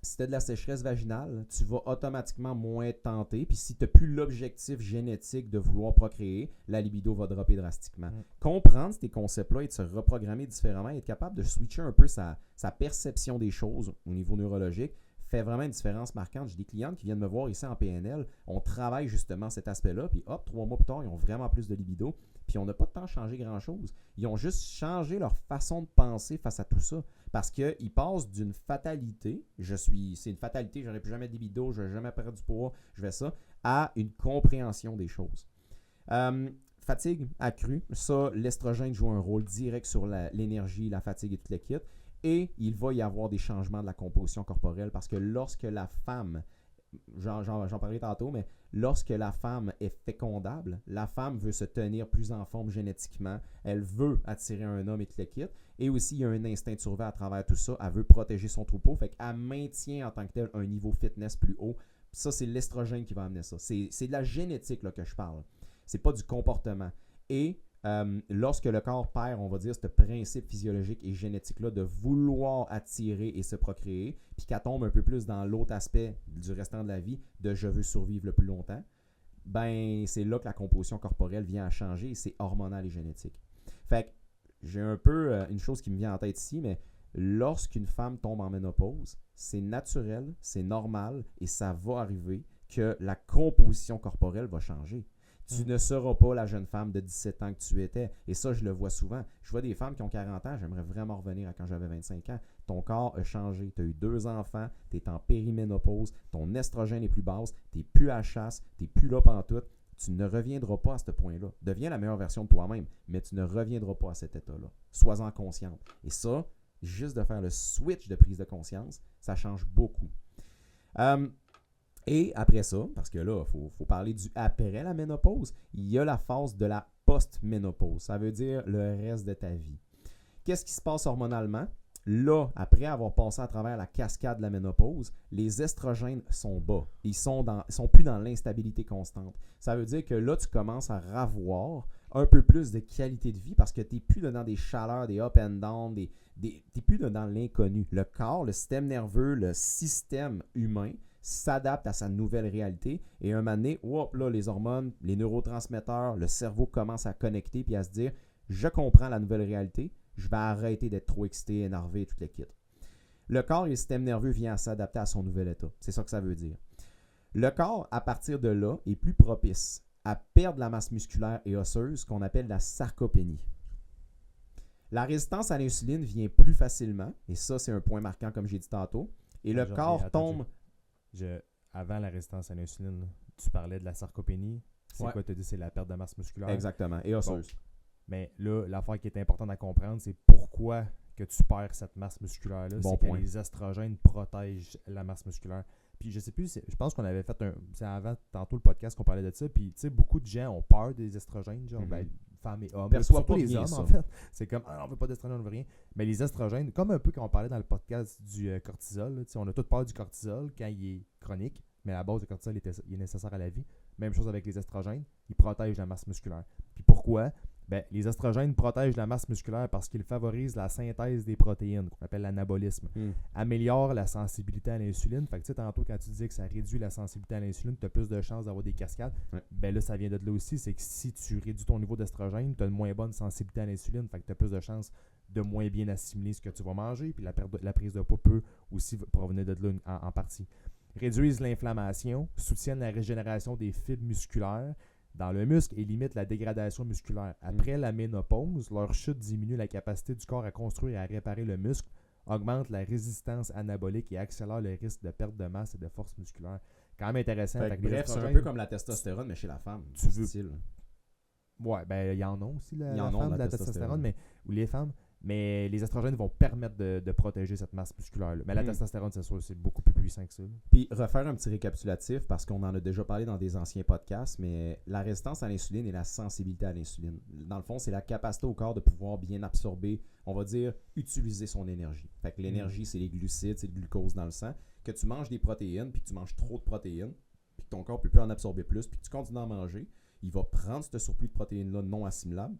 si tu as de la sécheresse vaginale, tu vas automatiquement moins être tenté. Puis si tu n'as plus l'objectif génétique de vouloir procréer, la libido va dropper drastiquement. Comprendre ces concepts-là et de se reprogrammer différemment, être capable de switcher un peu sa perception des choses au niveau neurologique, fait vraiment une différence marquante. J'ai des clientes qui viennent me voir ici en PNL, on travaille justement cet aspect-là, puis 3 mois plus tard, ils ont vraiment plus de libido, puis on n'a pas de temps changé grand-chose. Ils ont juste changé leur façon de penser face à tout ça, parce qu'ils passent d'une fatalité, c'est une fatalité, j'aurais plus jamais de libido, je vais jamais perdre du poids, je vais ça, à une compréhension des choses. Fatigue accrue, ça, l'estrogène joue un rôle direct sur l'énergie, la fatigue et tout le kit. Et il va y avoir des changements de la composition corporelle parce que lorsque la femme, j'en parlerai tantôt, mais lorsque la femme est fécondable, la femme veut se tenir plus en forme génétiquement, elle veut attirer un homme et tout le kit. Et aussi, il y a un instinct de survie à travers tout ça, elle veut protéger son troupeau, fait qu'elle maintient en tant que tel un niveau fitness plus haut. Ça, c'est l'estrogène qui va amener ça. C'est de la génétique là, que je parle. C'est pas du comportement. Et lorsque le corps perd, on va dire, ce principe physiologique et génétique-là de vouloir attirer et se procréer, puis qu'elle tombe un peu plus dans l'autre aspect du restant de la vie, de je veux survivre le plus longtemps, ben c'est là que la composition corporelle vient à changer et c'est hormonal et génétique. Fait que j'ai un peu une chose qui me vient en tête ici, mais lorsqu'une femme tombe en ménopause, c'est naturel, c'est normal et ça va arriver que la composition corporelle va changer. Tu ne seras pas la jeune femme de 17 ans que tu étais. Et ça, je le vois souvent. Je vois des femmes qui ont 40 ans, j'aimerais vraiment revenir à quand j'avais 25 ans. Ton corps a changé. Tu as eu 2 enfants, tu es en périménopause, ton estrogène est plus basse, tu n'es plus à chasse, tu n'es plus là pantoute. Tu ne reviendras pas à ce point-là. Deviens la meilleure version de toi-même, mais tu ne reviendras pas à cet état-là. Sois-en consciente. Et ça, juste de faire le switch de prise de conscience, ça change beaucoup. Et après ça, parce que là, il faut parler du après la ménopause, il y a la phase de la post-ménopause. Ça veut dire le reste de ta vie. Qu'est-ce qui se passe hormonalement? Là, après avoir passé à travers la cascade de la ménopause, les estrogènes sont bas. Ils sont plus dans l'instabilité constante. Ça veut dire que là, tu commences à ravoir un peu plus de qualité de vie parce que tu n'es plus dans des chaleurs, des up and down, tu n'es plus dans l'inconnu. Le corps, le système nerveux, le système humain s'adapte à sa nouvelle réalité et un moment donné, là, les hormones, les neurotransmetteurs, le cerveau commence à connecter puis à se dire « Je comprends la nouvelle réalité ». Je vais arrêter d'être trop excité, énervé, tout le kit. Le corps et le système nerveux viennent à s'adapter à son nouvel état. C'est ça que ça veut dire. Le corps, à partir de là, est plus propice à perdre la masse musculaire et osseuse qu'on appelle la sarcopénie. La résistance à l'insuline vient plus facilement, et ça, c'est un point marquant, comme j'ai dit tantôt, et le corps tombe... Avant la résistance à l'insuline, tu parlais de la sarcopénie. C'est quoi tu as dit? C'est la perte de masse musculaire? Exactement, et osseuse. Bon. Mais là, l'affaire qui est importante à comprendre, c'est pourquoi que tu perds cette masse musculaire-là. C'est que les estrogènes protègent la masse musculaire. Puis je sais plus, je pense qu'on avait fait c'est avant, tantôt le podcast qu'on parlait de ça. Puis tu sais, beaucoup de gens ont peur des estrogènes, genre femmes et hommes. Surtout les hommes, en fait. C'est comme, on veut pas d'estrogène, on veut rien. Mais les estrogènes, comme un peu quand on parlait dans le podcast du cortisol, là, on a toute peur du cortisol quand il est chronique. Mais à la base, le cortisol il est nécessaire à la vie. Même chose avec les estrogènes, ils protègent la masse musculaire. Puis pourquoi? Les estrogènes protègent la masse musculaire parce qu'ils favorisent la synthèse des protéines, qu'on appelle l'anabolisme. Améliorent la sensibilité à l'insuline. Fait que tu sais, tantôt, quand tu disais que ça réduit la sensibilité à l'insuline, tu as plus de chances d'avoir des cascades. Là, ça vient de là aussi. C'est que si tu réduis ton niveau d'estrogène, tu as une moins bonne sensibilité à l'insuline. Fait que tu as plus de chances de moins bien assimiler ce que tu vas manger. Puis la prise de poids peut aussi provenir de là en partie. Réduisent l'inflammation, soutiennent la régénération des fibres musculaires dans le muscle et limitent la dégradation musculaire. Après la ménopause, leur chute diminue la capacité du corps à construire et à réparer le muscle, augmente la résistance anabolique et accélère le risque de perte de masse et de force musculaire. Quand même intéressant. Bref, c'est un peu comme la testostérone, mais chez la femme. Tu veux... Ouais, il y en a aussi, la femme, de la testostérone, ou les femmes. Mais les estrogènes vont permettre de protéger cette masse musculaire-là. Mais la testostérone, c'est sûr, c'est beaucoup plus puissant que ça. Puis, refaire un petit récapitulatif, parce qu'on en a déjà parlé dans des anciens podcasts, mais la résistance à l'insuline et la sensibilité à l'insuline. Dans le fond, c'est la capacité au corps de pouvoir bien absorber, on va dire, utiliser son énergie. Fait que l'énergie, c'est les glucides, c'est le glucose dans le sang. Que tu manges des protéines, puis que tu manges trop de protéines, puis que ton corps ne peut plus en absorber plus, puis que tu continues d'en manger, il va prendre ce surplus de protéines-là non assimilables,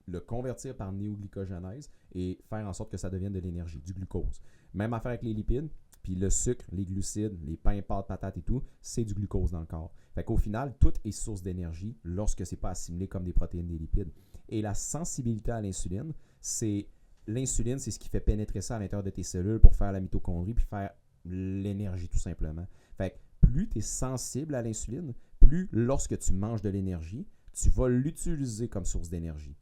le convertir par néoglycogénèse et faire en sorte que ça devienne de l'énergie, du glucose. Même affaire avec les lipides, puis le sucre, les glucides, les pains, pâtes, patates et tout, c'est du glucose dans le corps. Fait qu'au final, tout est source d'énergie lorsque c'est pas assimilé comme des protéines, des lipides. Et la sensibilité à l'insuline, c'est ce qui fait pénétrer ça à l'intérieur de tes cellules pour faire la mitochondrie puis faire l'énergie tout simplement. Fait que plus tu es sensible à l'insuline, plus lorsque tu manges de l'énergie, tu vas l'utiliser comme source d'énergie.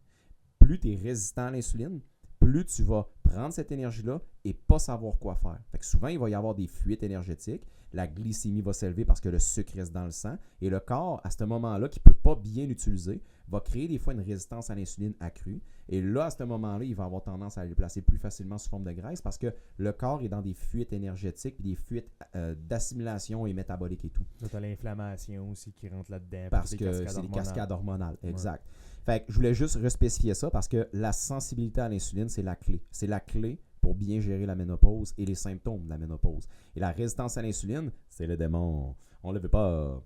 Plus tu es résistant à l'insuline, plus tu vas prendre cette énergie-là et pas savoir quoi faire. Fait que souvent, il va y avoir des fuites énergétiques, la glycémie va s'élever parce que le sucre reste dans le sang, et le corps, à ce moment-là, qui ne peut pas bien l'utiliser, va créer des fois une résistance à l'insuline accrue. Et là, à ce moment-là, il va avoir tendance à le placer plus facilement sous forme de graisse parce que le corps est dans des fuites énergétiques et des fuites d'assimilation et métabolique et tout. Tu as l'inflammation aussi qui rentre là-dedans. Parce que c'est des cascades hormonales, exact. Fait que je voulais juste respécifier ça parce que la sensibilité à l'insuline, c'est la clé. C'est la clé pour bien gérer la ménopause et les symptômes de la ménopause. Et la résistance à l'insuline, c'est le démon. On ne le veut pas.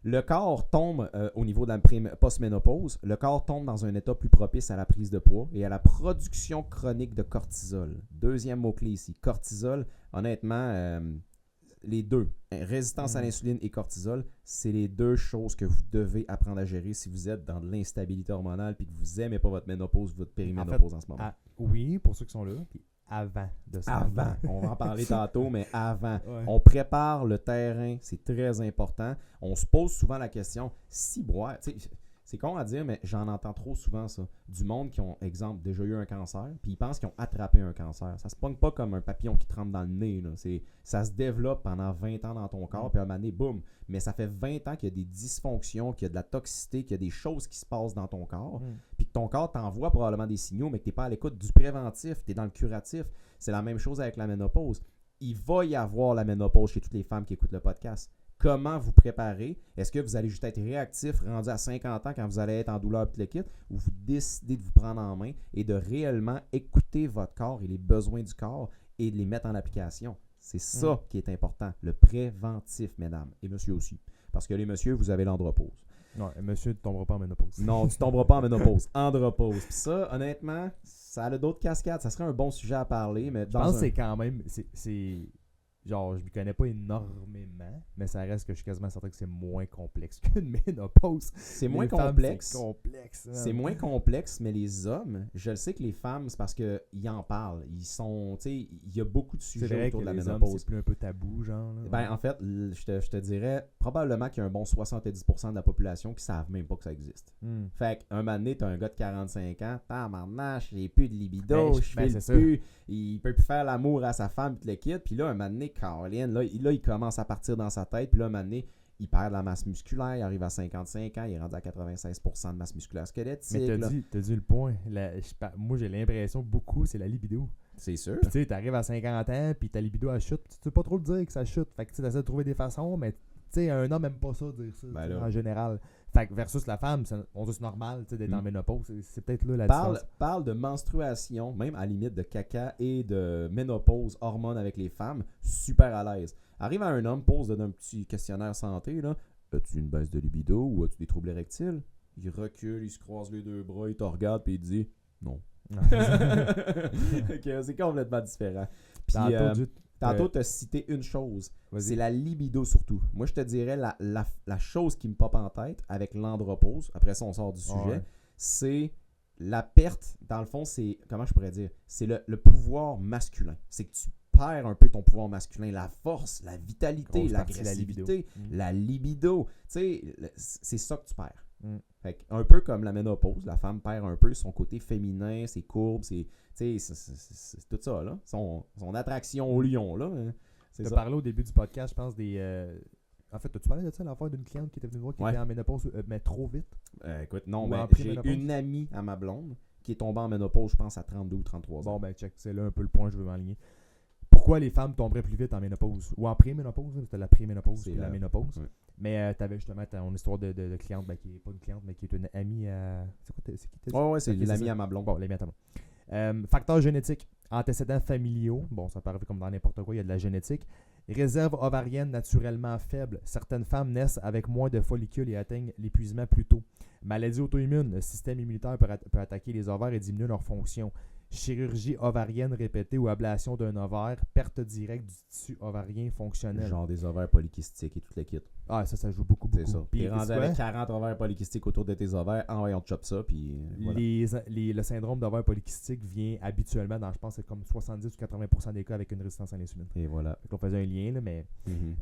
Le corps tombe au niveau de la post-ménopause, le corps tombe dans un état plus propice à la prise de poids et à la production chronique de cortisol. Deuxième mot-clé ici, cortisol. Honnêtement, les deux, résistance à l'insuline et cortisol, c'est les deux choses que vous devez apprendre à gérer si vous êtes dans de l'instabilité hormonale et que vous n'aimez pas votre ménopause, votre périménopause en ce moment. Oui, pour ceux qui sont là. Puis avant de ça. Avant. On va en parler tantôt, mais avant. Ouais. On prépare le terrain, c'est très important. On se pose souvent la question, si boire, c'est con à dire, mais j'en entends trop souvent ça. Du monde qui ont, exemple, déjà eu un cancer, puis ils pensent qu'ils ont attrapé un cancer. Ça se pogne pas comme un papillon qui te rentre dans le nez. Là. Ça se développe pendant 20 ans dans ton corps, puis à un moment donné, boum. Mais ça fait 20 ans qu'il y a des dysfonctions, qu'il y a de la toxicité, qu'il y a des choses qui se passent dans ton corps, puis que ton corps t'envoie probablement des signaux, mais que tu n'es pas à l'écoute du préventif, tu es dans le curatif. C'est la même chose avec la ménopause. Il va y avoir la ménopause chez toutes les femmes qui écoutent le podcast. comment vous préparer. Est-ce que vous allez juste être réactif, rendu à 50 ans quand vous allez être en douleur et le kit, ou vous décidez de vous prendre en main et de réellement écouter votre corps et les besoins du corps et de les mettre en application. C'est ça qui est important, le préventif, mesdames et messieurs aussi. Parce que les messieurs, vous avez l'andropause. Non, monsieur, tu ne tomberas pas en ménopause. Non, tu ne tomberas pas en ménopause. Andropause. Puis ça, honnêtement, ça a d'autres cascades. Ça serait un bon sujet à parler, mais je pense que c'est quand même... c'est genre, je m'y connais pas énormément, mais ça reste que je suis quasiment certain que c'est moins complexe qu'une ménopause. C'est moins complexe. C'est complexe. C'est moins complexe, mais les hommes, je le sais que les femmes, c'est parce qu'ils en parlent. Ils sont, tu sais, il y a beaucoup de sujets autour de la ménopause. C'est plus un peu tabou, genre. Là, ben, en fait, je te dirais probablement qu'il y a un bon 70% de la population qui ne savent même pas que ça existe. Fait qu'un moment donné, tu as un gars de 45 ans, tabarnache, j'ai plus de libido, il peut plus faire l'amour à sa femme, puis le quitte. Puis là, un moment donné, Caroline, là, il commence à partir dans sa tête. Puis là, un moment donné, il perd de la masse musculaire. Il arrive à 55 ans. Il est rendu à 96% de masse musculaire squelettique. Mais t'as dit le point. Moi, j'ai l'impression que beaucoup, c'est la libido. C'est sûr. Tu sais, t'arrives à 50 ans, puis ta libido, elle chute. Tu sais pas trop le dire que ça chute. Fait que tu essaies de trouver des façons, mais tu sais, un homme n'aime pas ça, dire ça, en général. Fait que versus la femme, on dit c'est normal d'être en ménopause. C'est peut-être là la différence. Parle de menstruation, même à la limite de caca et de ménopause, hormones avec les femmes, super à l'aise. Arrive à un homme, pose un petit questionnaire santé, là. As-tu une baisse de libido ou as-tu des troubles érectiles? Il recule, il se croise les deux bras, il te regarde et il dit non. Okay, c'est complètement différent. Puis, tantôt, tu as cité une chose. C'est la libido surtout. Moi, je te dirais la chose qui me pop en tête avec l'andropause, après ça, on sort du sujet, c'est la perte, dans le fond, c'est, comment je pourrais dire, c'est le pouvoir masculin. C'est que tu perds un peu ton pouvoir masculin, la force, la vitalité, l'agressivité, la libido. Tu sais, c'est ça que tu perds. Fait que, un peu comme la ménopause, la femme perd un peu son côté féminin, ses courbes, c'est tout ça, là. Son attraction au lion, là. Hein. Tu as parlé au début du podcast, je pense, des... En fait, as-tu parlé de ça, l'affaire d'une cliente qui était venue voir qui était en ménopause, mais trop vite? Écoute, non, mais j'ai une amie à ma blonde qui est tombée en ménopause, je pense, à 32 ou 33 ans. Bon, ben, check, c'est là un peu le point que je veux m'aligner. Pourquoi les femmes tomberaient plus vite en ménopause? Ou en pré-ménopause, c'était la pré-ménopause puis la ménopause. Ouais. Mais tu avais justement ton histoire de cliente, qui n'est pas une cliente, mais qui est une amie à... C'est quoi? C'est qui t'as dit? Ouais, c'est l'amie à ma blonde. Bon, l'amie à ta blonde. Facteurs génétiques, antécédents familiaux, bon, ça paraît comme dans n'importe quoi, il y a de la génétique. Réserve ovarienne naturellement faible. Certaines femmes naissent avec moins de follicules et atteignent l'épuisement plus tôt. Maladie auto-immune, le système immunitaire peut attaquer les ovaires et diminuer leur fonction. Chirurgie ovarienne répétée ou ablation d'un ovaire, perte directe du tissu ovarien fonctionnel. Genre des ovaires polykystiques et tout le kit. Ah, ça joue beaucoup. C'est ça. Puis rendu avec 40 ovaires polykystiques autour de tes ovaires, on te chope ça, puis voilà. Le syndrome d'ovaire polykystique vient habituellement dans, je pense, c'est comme 70 ou 80% des cas avec une résistance à l'insuline. Et voilà. Donc on faisait un lien, là, mais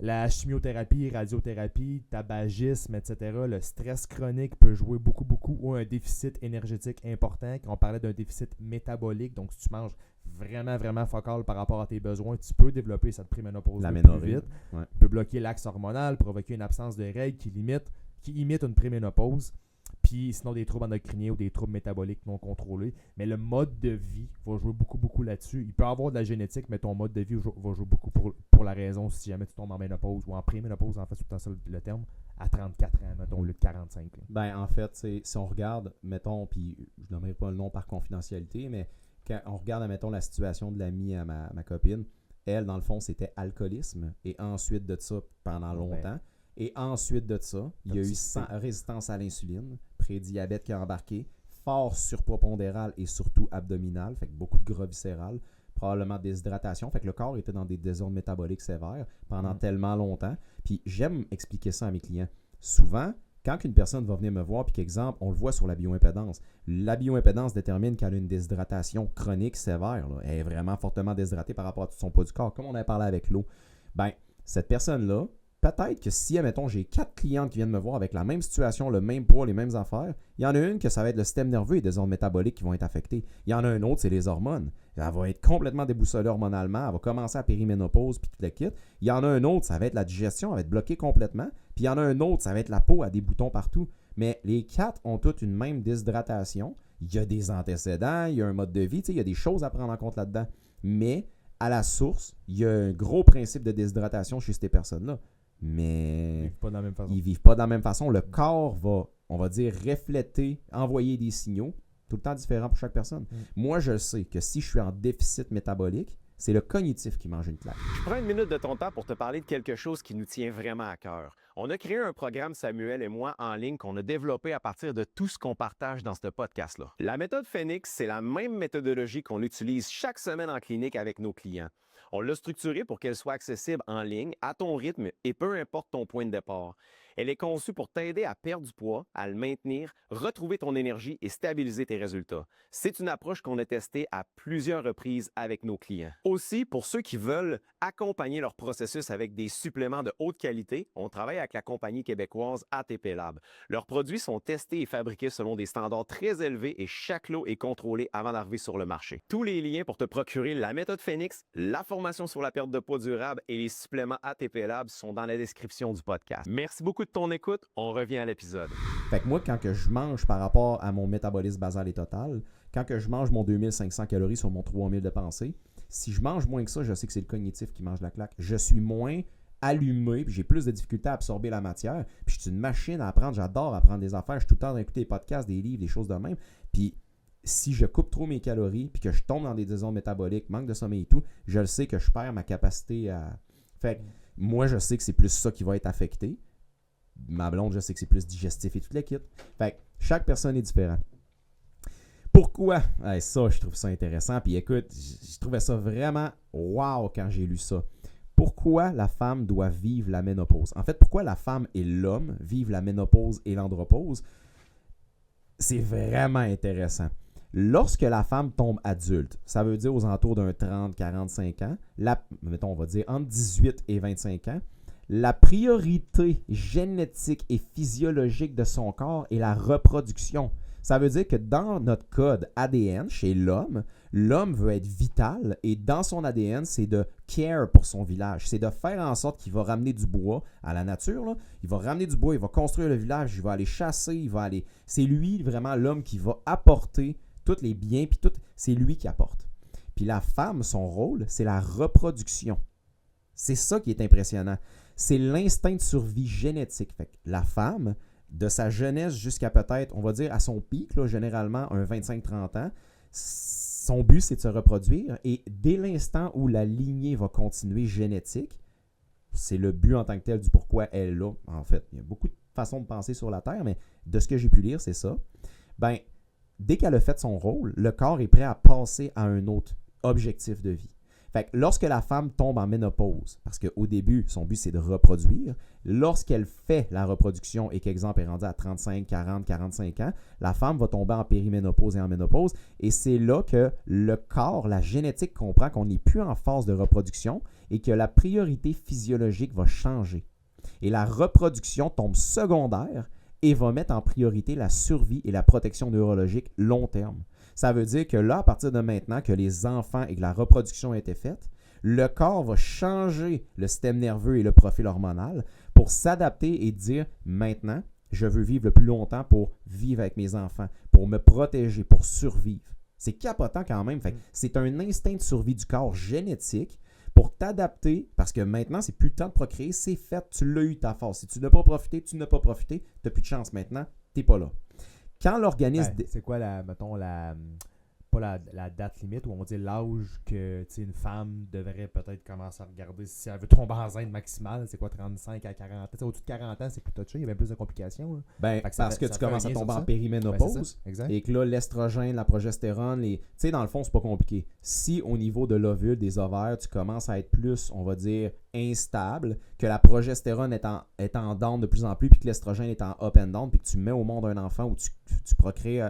la chimiothérapie, radiothérapie, tabagisme, etc., le stress chronique peut jouer beaucoup, ou un déficit énergétique important. On parlait d'un déficit métabolique. Donc, si tu manges vraiment, vraiment focal par rapport à tes besoins, tu peux développer cette préménopause plus vite. Ouais. Tu peux bloquer l'axe hormonal, provoquer une absence de règles qui imite une préménopause. Puis, sinon, des troubles endocriniens ou des troubles métaboliques non contrôlés. Mais le mode de vie va jouer beaucoup là-dessus. Il peut avoir de la génétique, mais ton mode de vie va jouer beaucoup pour la raison si jamais tu tombes en ménopause ou en préménopause, en fait, c'est tout le temps ça le terme, à 34 ans, mettons, au lieu de 45. Là. Ben, en fait, si on regarde, mettons, puis je n'aimerais pas le nom par confidentialité, mais quand on regarde, mettons, la situation de l'amie à ma copine, elle, dans le fond, c'était alcoolisme. Et ensuite de ça, pendant longtemps. Et ensuite de ça, il y a eu résistance à l'insuline, prédiabète qui a embarqué, fort surpoids pondéral et surtout abdominal, fait que beaucoup de gras viscéral, probablement déshydratation. Fait que le corps était dans des désordres métaboliques sévères pendant tellement longtemps. Puis j'aime expliquer ça à mes clients. Souvent, quand une personne va venir me voir, puis qu'exemple, on le voit sur la bioimpédance. La bioimpédance détermine qu'elle a une déshydratation chronique sévère. Là. Elle est vraiment fortement déshydratée par rapport à tout son poids du corps, comme on avait parlé avec l'eau. Ben, cette personne-là, peut-être que si, admettons, j'ai 4 clientes qui viennent me voir avec la même situation, le même poids, les mêmes affaires, il y en a une que ça va être le système nerveux et des ondes métaboliques qui vont être affectées. Il y en a un autre, c'est les hormones. Elle va être complètement déboussolée hormonalement, elle va commencer à périménopause puis tout le kit. Il y en a un autre, ça va être la digestion, elle va être bloquée complètement. Puis il y en a un autre, ça va être la peau à des boutons partout. Mais les 4 ont toutes une même déshydratation. Il y a des antécédents, il y a un mode de vie, il y a des choses à prendre en compte là-dedans. Mais à la source, il y a un gros principe de déshydratation chez ces personnes-là. mais Ils vivent pas de la même façon. Ils vivent pas de la même façon. Le corps va, on va dire, refléter, envoyer des signaux, tout le temps différents pour chaque personne. Moi, je sais que si je suis en déficit métabolique, c'est le cognitif qui mange une claque. Je prends une minute de ton temps pour te parler de quelque chose qui nous tient vraiment à cœur. On a créé un programme, Samuel et moi, en ligne qu'on a développé à partir de tout ce qu'on partage dans ce podcast-là. La méthode Phoenix, c'est la même méthodologie qu'on utilise chaque semaine en clinique avec nos clients. On l'a structurée pour qu'elle soit accessible en ligne, à ton rythme et peu importe ton point de départ. Elle est conçue pour t'aider à perdre du poids, à le maintenir, retrouver ton énergie et stabiliser tes résultats. C'est une approche qu'on a testée à plusieurs reprises avec nos clients. Aussi, pour ceux qui veulent accompagner leur processus avec des suppléments de haute qualité, on travaille avec la compagnie québécoise ATP Lab. Leurs produits sont testés et fabriqués selon des standards très élevés et chaque lot est contrôlé avant d'arriver sur le marché. Tous les liens pour te procurer la méthode Phoenix, la formation sur la perte de poids durable et les suppléments ATP Lab sont dans la description du podcast. Merci beaucoup de ton écoute. On revient à l'épisode. Fait que moi, quand que je mange par rapport à mon métabolisme basal et total, quand que je mange mon 2500 calories sur mon 3000 de pensée, si je mange moins que ça, je sais que c'est le cognitif qui mange la claque. Je suis moins allumé, puis j'ai plus de difficultés à absorber la matière. Puis je suis une machine à apprendre, j'adore apprendre des affaires. Je suis tout le temps d'écouter des podcasts, des livres, des choses de même. Puis si je coupe trop mes calories, puis que je tombe dans des désordres métaboliques, manque de sommeil et tout, je le sais que je perds ma capacité à... Fait que moi, je sais que c'est plus ça qui va être affecté. Ma blonde, je sais que c'est plus digestif et tout le kit. Fait que chaque personne est différente. Pourquoi? Ça, je trouve ça intéressant. Puis écoute, je trouvais ça vraiment wow quand j'ai lu ça. Pourquoi la femme doit vivre la ménopause? En fait, pourquoi la femme et l'homme vivent la ménopause et l'andropause? C'est vraiment intéressant. Lorsque la femme tombe adulte, ça veut dire aux alentours d'un 30-45 ans, mettons, on va dire entre 18 et 25 ans, la priorité génétique et physiologique de son corps est la reproduction. Ça veut dire que dans notre code ADN, chez l'homme, l'homme veut être vital et dans son ADN, c'est de care pour son village. C'est de faire en sorte qu'il va ramener du bois à la nature. Là. Il va ramener du bois, il va construire le village, il va aller chasser, il va aller... C'est lui vraiment l'homme qui va apporter tous les biens, puis c'est lui qui apporte. Puis la femme, son rôle, c'est la reproduction. C'est ça qui est impressionnant. C'est l'instinct de survie génétique. Fait que la femme, de sa jeunesse jusqu'à peut-être, on va dire à son pic, là, généralement un 25-30 ans, son but c'est de se reproduire et dès l'instant où la lignée va continuer génétique, c'est le but en tant que tel du pourquoi elle est là. En fait, il y a beaucoup de façons de penser sur la Terre, mais de ce que j'ai pu lire, c'est ça. Ben, dès qu'elle a fait son rôle, le corps est prêt à passer à un autre objectif de vie. Fait que lorsque la femme tombe en ménopause, parce qu'au début, son but, c'est de reproduire, lorsqu'elle fait la reproduction et qu'exemple est rendu à 35, 40, 45 ans, la femme va tomber en périménopause et en ménopause. Et c'est là que le corps, la génétique comprend qu'on n'est plus en phase de reproduction et que la priorité physiologique va changer. Et la reproduction tombe secondaire et va mettre en priorité la survie et la protection neurologique long terme. Ça veut dire que là, à partir de maintenant que les enfants et que la reproduction a été faite, le corps va changer le système nerveux et le profil hormonal pour s'adapter et dire maintenant, je veux vivre le plus longtemps pour vivre avec mes enfants, pour me protéger, pour survivre. C'est capotant quand même. Fait que c'est un instinct de survie du corps génétique pour t'adapter, parce que maintenant, c'est plus le temps de procréer, c'est fait, tu l'as eu ta phase. Si tu n'as pas profité, tu n'as pas profité, tu n'as plus de chance maintenant, tu n'es pas là. Quand l'organisme... c'est quoi, pas la date limite, ou on va dire l'âge que une femme devrait peut-être commencer à regarder si elle veut tomber enceinte maximale, c'est quoi, 35 à 40 ans? Au-dessus de 40 ans, c'est plus touché, il y a bien plus de complications. Parce que tu commences à tomber en périménopause et que là, l'estrogène, la progestérone, tu sais, dans le fond, c'est pas compliqué. Si au niveau de l'ovule, des ovaires, tu commences à être plus, on va dire, instable, que la progestérone est en down de plus en plus, puis que l'estrogène est en up and down, puis que tu mets au monde un enfant où tu procrées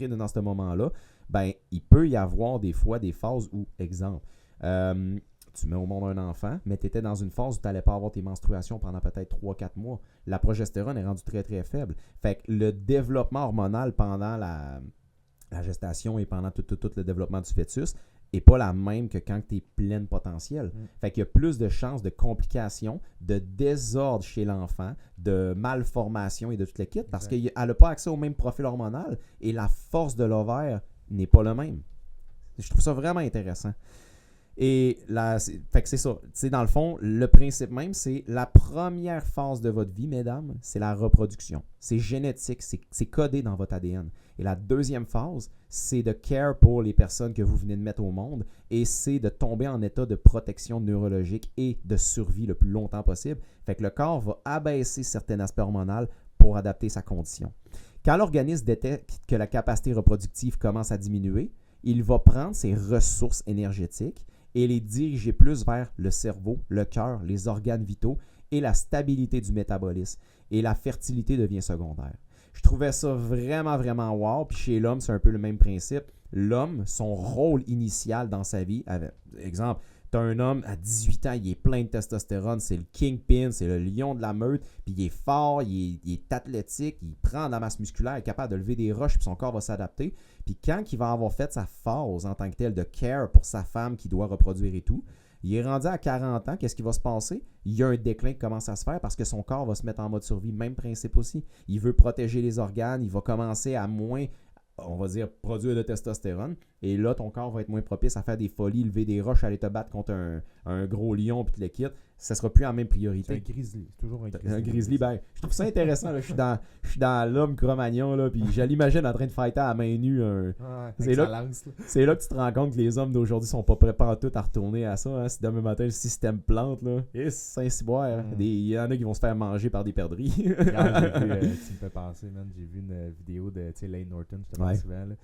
dans ce moment-là, ben, il peut y avoir des fois des phases où, exemple, tu mets au monde un enfant, mais tu étais dans une phase où tu n'allais pas avoir tes menstruations pendant peut-être 3-4 mois. La progestérone est rendue très, très faible. Fait que le développement hormonal pendant la gestation et pendant tout le développement du fœtus n'est pas la même que quand tu es pleine potentiel. Fait qu'il y a plus de chances de complications, de désordre chez l'enfant, de malformation et de tout le kit, parce qu'elle n'a pas accès au même profil hormonal et la force de l'ovaire n'est pas le même. Je trouve ça vraiment intéressant. Et là, fait que c'est ça. C'est dans le fond, le principe même, c'est la première phase de votre vie, mesdames, c'est la reproduction. C'est génétique, c'est codé dans votre ADN. Et la deuxième phase, c'est de care pour les personnes que vous venez de mettre au monde et c'est de tomber en état de protection neurologique et de survie le plus longtemps possible. Fait que le corps va abaisser certains aspects hormonaux pour adapter sa condition. Quand l'organisme détecte que la capacité reproductive commence à diminuer, il va prendre ses ressources énergétiques et les diriger plus vers le cerveau, le cœur, les organes vitaux et la stabilité du métabolisme. Et la fertilité devient secondaire. Je trouvais ça vraiment, vraiment wow. Puis chez l'homme, c'est un peu le même principe. L'homme, son rôle initial dans sa vie, exemple, tu as un homme à 18 ans, il est plein de testostérone, c'est le kingpin, c'est le lion de la meute, puis il est fort, il est athlétique, il prend de la masse musculaire, il est capable de lever des roches, puis son corps va s'adapter. Puis quand il va avoir fait sa phase en tant que telle de care pour sa femme qui doit reproduire et tout, il est rendu à 40 ans, qu'est-ce qui va se passer? Il y a un déclin qui commence à se faire parce que son corps va se mettre en mode survie. Même principe aussi. Il veut protéger les organes, il va commencer à moins, on va dire, produire de testostérone. Et là, ton corps va être moins propice à faire des folies, lever des roches, aller te battre contre un gros lion puis te le quitte. Ça ne sera plus en même priorité. C'est un grizzly. C'est toujours un grizzly. Un grizzly, ben, je trouve ça intéressant. Là. Je suis dans l'homme Cro-Magnon, là, puis je l'imagine en train de fighter à main nue. C'est là que tu te rends compte que les hommes d'aujourd'hui sont pas prêts pas tout à retourner à ça. Hein. Si demain matin le système plante, là, et Saint-Cyboire, il y en a qui vont se faire manger par des perdrix. Tu me fais penser, man. J'ai vu une vidéo de Lane Norton, je te parle souvent. Là.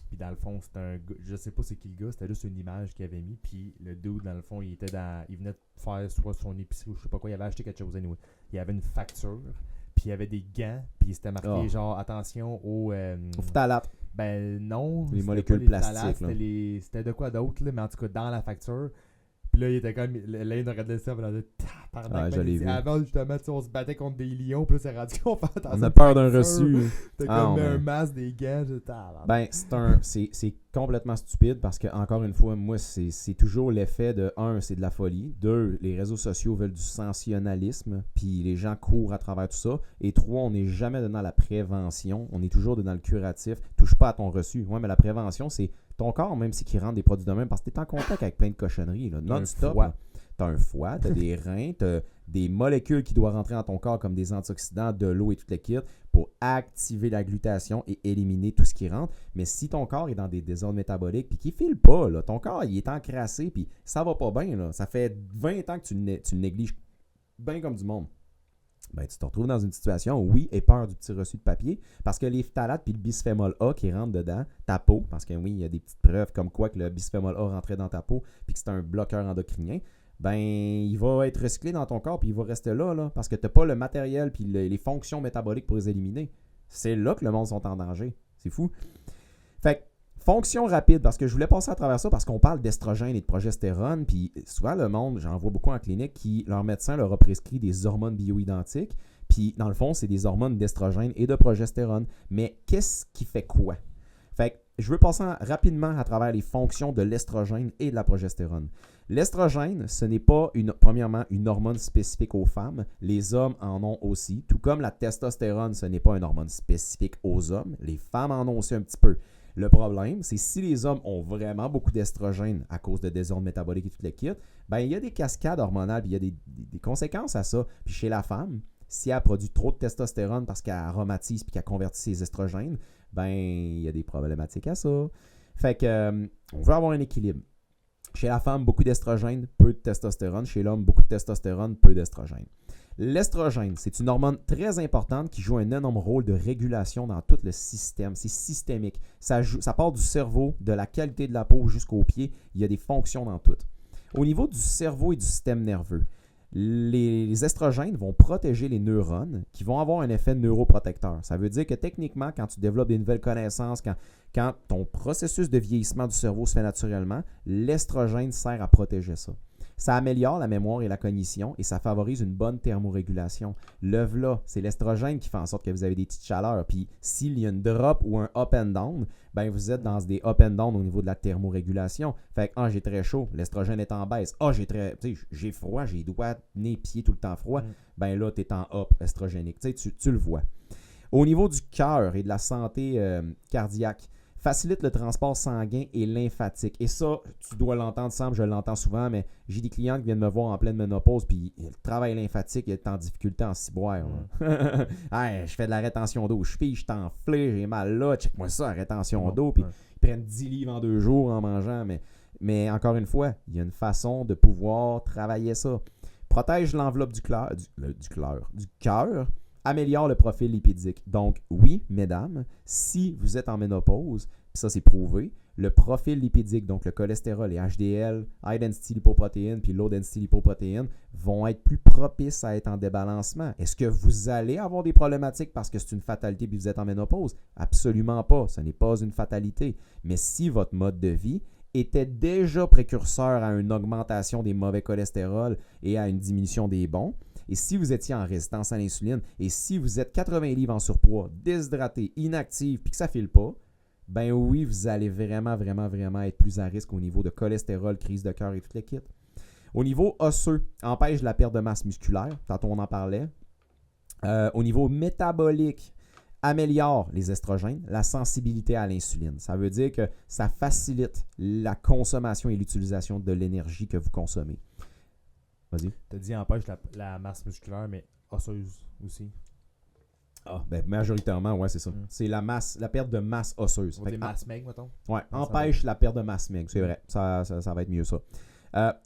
Puis dans le fond, c'était un gars, je sais pas c'est qui le gars, c'était juste une image qu'il avait mis. Puis le dude, dans le fond, il venait de faire soit son épicerie ou je sais pas quoi, il avait acheté quelque chose. Anyway. Il avait une facture, puis il y avait des gants, puis c'était marqué genre attention aux phtalates. Ben non, les molécules plastiques. C'était de quoi d'autre, là, mais en tout cas dans la facture. Puis là, il était comme. L'Inde regardait ça, puis il je l'ai vu. Avant, justement, on se battait contre des lions, puis là, c'est rendu qu'on fait attention. On a peur d'un reçu. T'as comme un masque, des gants. Ben, c'est complètement stupide parce que, encore une fois, moi, c'est toujours l'effet de 1, c'est de la folie. 2, les réseaux sociaux veulent du sensationnalisme, puis les gens courent à travers tout ça. Et 3, on n'est jamais dans la prévention, on est toujours dans le curatif. Touche pas à ton reçu. Ouais, mais la prévention, c'est ton corps, même si il rentre des produits de même, parce que tu es en contact avec plein de cochonneries, là, non-stop. Tu as un foie, tu as des reins, tu as des molécules qui doivent rentrer dans ton corps comme des antioxydants, de l'eau et tout le kit pour activer la glutation et éliminer tout ce qui rentre. Mais si ton corps est dans des désordres métaboliques puis qu'il ne file pas, là, ton corps il est encrassé puis ça va pas bien. Là. Ça fait 20 ans que tu le négliges bien comme du monde. Ben, tu te retrouves dans une situation où, oui, aie peur du petit reçu de papier, parce que les phtalates puis le bisphénol A qui rentrent dedans, ta peau, parce que oui, il y a des petites preuves comme quoi que le bisphénol A rentrait dans ta peau puis que c'est un bloqueur endocrinien, ben, il va être recyclé dans ton corps puis il va rester là parce que tu n'as pas le matériel puis les fonctions métaboliques pour les éliminer. C'est là que le monde sont en danger. C'est fou. Fait que, fonction rapide, parce que je voulais passer à travers ça parce qu'on parle d'estrogène et de progestérone, puis souvent le monde, j'en vois beaucoup en clinique, qui leur médecin leur a prescrit des hormones bioidentiques, puis dans le fond, c'est des hormones d'estrogène et de progestérone. Mais qu'est-ce qui fait quoi? Fait que je veux passer rapidement à travers les fonctions de l'estrogène et de la progestérone. L'estrogène, ce n'est pas premièrement une hormone spécifique aux femmes. Les hommes en ont aussi. Tout comme la testostérone, ce n'est pas une hormone spécifique aux hommes. Les femmes en ont aussi un petit peu. Le problème, c'est si les hommes ont vraiment beaucoup d'estrogène à cause de désordres métaboliques et tout le kit, ben il y a des cascades hormonales, puis il y a des conséquences à ça. Puis chez la femme, si elle produit trop de testostérone parce qu'elle aromatise puis qu'elle convertit ses estrogènes, ben il y a des problématiques à ça. Fait que on veut avoir un équilibre. Chez la femme, beaucoup d'estrogène, peu de testostérone. Chez l'homme, beaucoup de testostérone, peu d'estrogène. L'estrogène, c'est une hormone très importante qui joue un énorme rôle de régulation dans tout le système. C'est systémique. Ça part du cerveau, de la qualité de la peau jusqu'aux pieds. Il y a des fonctions dans tout. Au niveau du cerveau et du système nerveux, les estrogènes vont protéger les neurones qui vont avoir un effet neuroprotecteur. Ça veut dire que techniquement, quand tu développes des nouvelles connaissances, quand ton processus de vieillissement du cerveau se fait naturellement, l'estrogène sert à protéger ça. Ça améliore la mémoire et la cognition et ça favorise une bonne thermorégulation. Le v'là, c'est l'estrogène qui fait en sorte que vous avez des petites chaleurs. Puis s'il y a une drop ou un up and down, ben vous êtes dans des up and down au niveau de la thermorégulation. Fait que j'ai très chaud, l'estrogène est en baisse. J'ai froid, j'ai les doigts, nez, pieds tout le temps froid. Ben là, tu es en up estrogénique. Tu le vois. Au niveau du cœur et de la santé cardiaque, Facilite le transport sanguin et lymphatique. Et ça, tu dois l'entendre, Sam, je l'entends souvent, mais j'ai des clients qui viennent me voir en pleine ménopause, puis le travail lymphatique est en difficulté en ciboire. Hey, je fais de la rétention d'eau, je suis enflé, j'ai mal là, check-moi ça, la rétention d'eau, puis ils prennent 10 livres en 2 jours en mangeant, mais encore une fois, il y a une façon de pouvoir travailler ça. Protège l'enveloppe du cœur, améliore le profil lipidique. Donc, oui, mesdames, si vous êtes en ménopause, puis ça c'est prouvé, le profil lipidique, donc le cholestérol, les HDL, High Density Lipoprotein puis Low Density Lipoprotein, vont être plus propices à être en débalancement. Est-ce que vous allez avoir des problématiques parce que c'est une fatalité puis vous êtes en ménopause? Absolument pas. Ce n'est pas une fatalité. Mais si votre mode de vie était déjà précurseur à une augmentation des mauvais cholestérols et à une diminution des bons, et si vous étiez en résistance à l'insuline, et si vous êtes 80 livres en surpoids, déshydraté, inactif, puis que ça ne file pas, ben oui, vous allez vraiment être plus à risque au niveau de cholestérol, crise de cœur et tout le kit. Au niveau osseux, empêche la perte de masse musculaire, tantôt on en parlait. Au niveau métabolique, améliore les estrogènes, la sensibilité à l'insuline. Ça veut dire que ça facilite la consommation et l'utilisation de l'énergie que vous consommez. Vas-y. Tu as dit empêche la masse musculaire, mais osseuse aussi. Ah, ben majoritairement, ouais, c'est ça. C'est la perte de masse osseuse. Des masses maigres, mettons. Ouais, empêche la perte de masse maigre, c'est vrai. Ça va être mieux ça.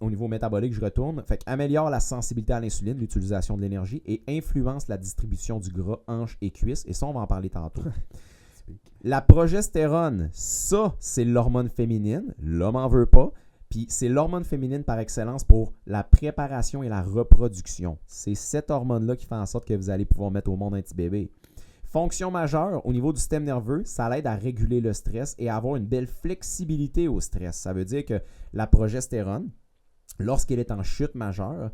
Au niveau métabolique, je retourne. Fait améliore la sensibilité à l'insuline, l'utilisation de l'énergie et influence la distribution du gras, hanches et cuisses. Et ça, on va en parler tantôt. La progestérone, ça, c'est l'hormone féminine. L'homme en veut pas. Puis c'est l'hormone féminine par excellence pour la préparation et la reproduction. C'est cette hormone-là qui fait en sorte que vous allez pouvoir mettre au monde un petit bébé. Fonction majeure, au niveau du système nerveux, ça l'aide à réguler le stress et à avoir une belle flexibilité au stress. Ça veut dire que la progestérone, lorsqu'elle est en chute majeure,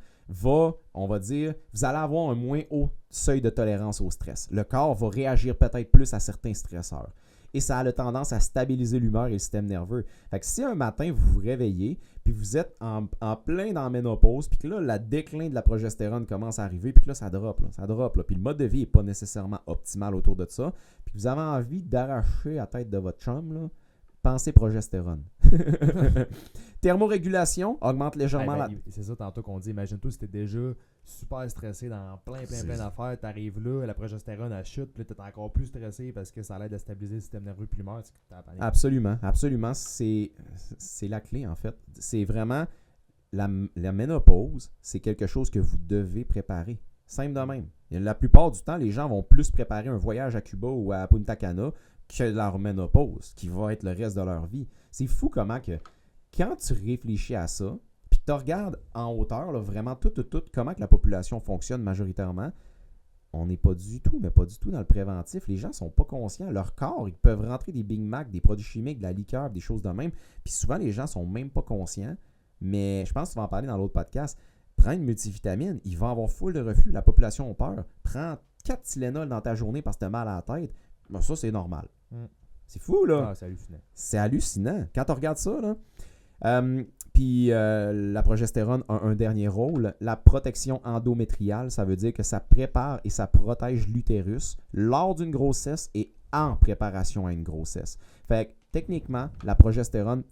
on va dire, vous allez avoir un moins haut seuil de tolérance au stress. Le corps va réagir peut-être plus à certains stresseurs. Et ça a tendance à stabiliser l'humeur et le système nerveux. Fait que si un matin, vous vous réveillez, puis vous êtes en plein dans la ménopause, puis que là, le déclin de la progestérone commence à arriver, puis que là, ça drop. Puis le mode de vie n'est pas nécessairement optimal autour de ça, puis vous avez envie d'arracher la tête de votre chum, là, pensez progestérone. Thermorégulation augmente légèrement C'est ça tantôt qu'on dit. Imagine-toi si t'es déjà super stressé dans plein d'affaires, t'arrives là, la progestérone elle chute, puis là t'es encore plus stressé parce que ça l'aide à stabiliser le système nerveux puis l'humeur. Absolument. C'est la clé en fait. C'est vraiment la ménopause, c'est quelque chose que vous devez préparer. Simple de même. Et la plupart du temps, les gens vont plus préparer un voyage à Cuba ou à Punta Cana que leur ménopause, qui va être le reste de leur vie. C'est fou comment que quand tu réfléchis à ça, puis tu regardes en hauteur, là, vraiment tout, comment que la population fonctionne majoritairement, on n'est pas du tout dans le préventif. Les gens ne sont pas conscients. Leur corps, ils peuvent rentrer des Big Mac, des produits chimiques, de la liqueur, des choses de même. Puis souvent, les gens ne sont même pas conscients. Mais je pense que tu vas en parler dans l'autre podcast. Prends une multivitamine, il va avoir full de reflux. La population a peur. Prends 4 Tylenol dans ta journée parce que tu as mal à la tête. Ben, ça, c'est normal. C'est fou, là. Ah, c'est hallucinant. C'est hallucinant. Quand tu regardes ça, là. Puis la progestérone a un dernier rôle, la protection endométriale, ça veut dire que ça prépare et ça protège l'utérus lors d'une grossesse et en préparation à une grossesse. Fait que techniquement, la progestérone,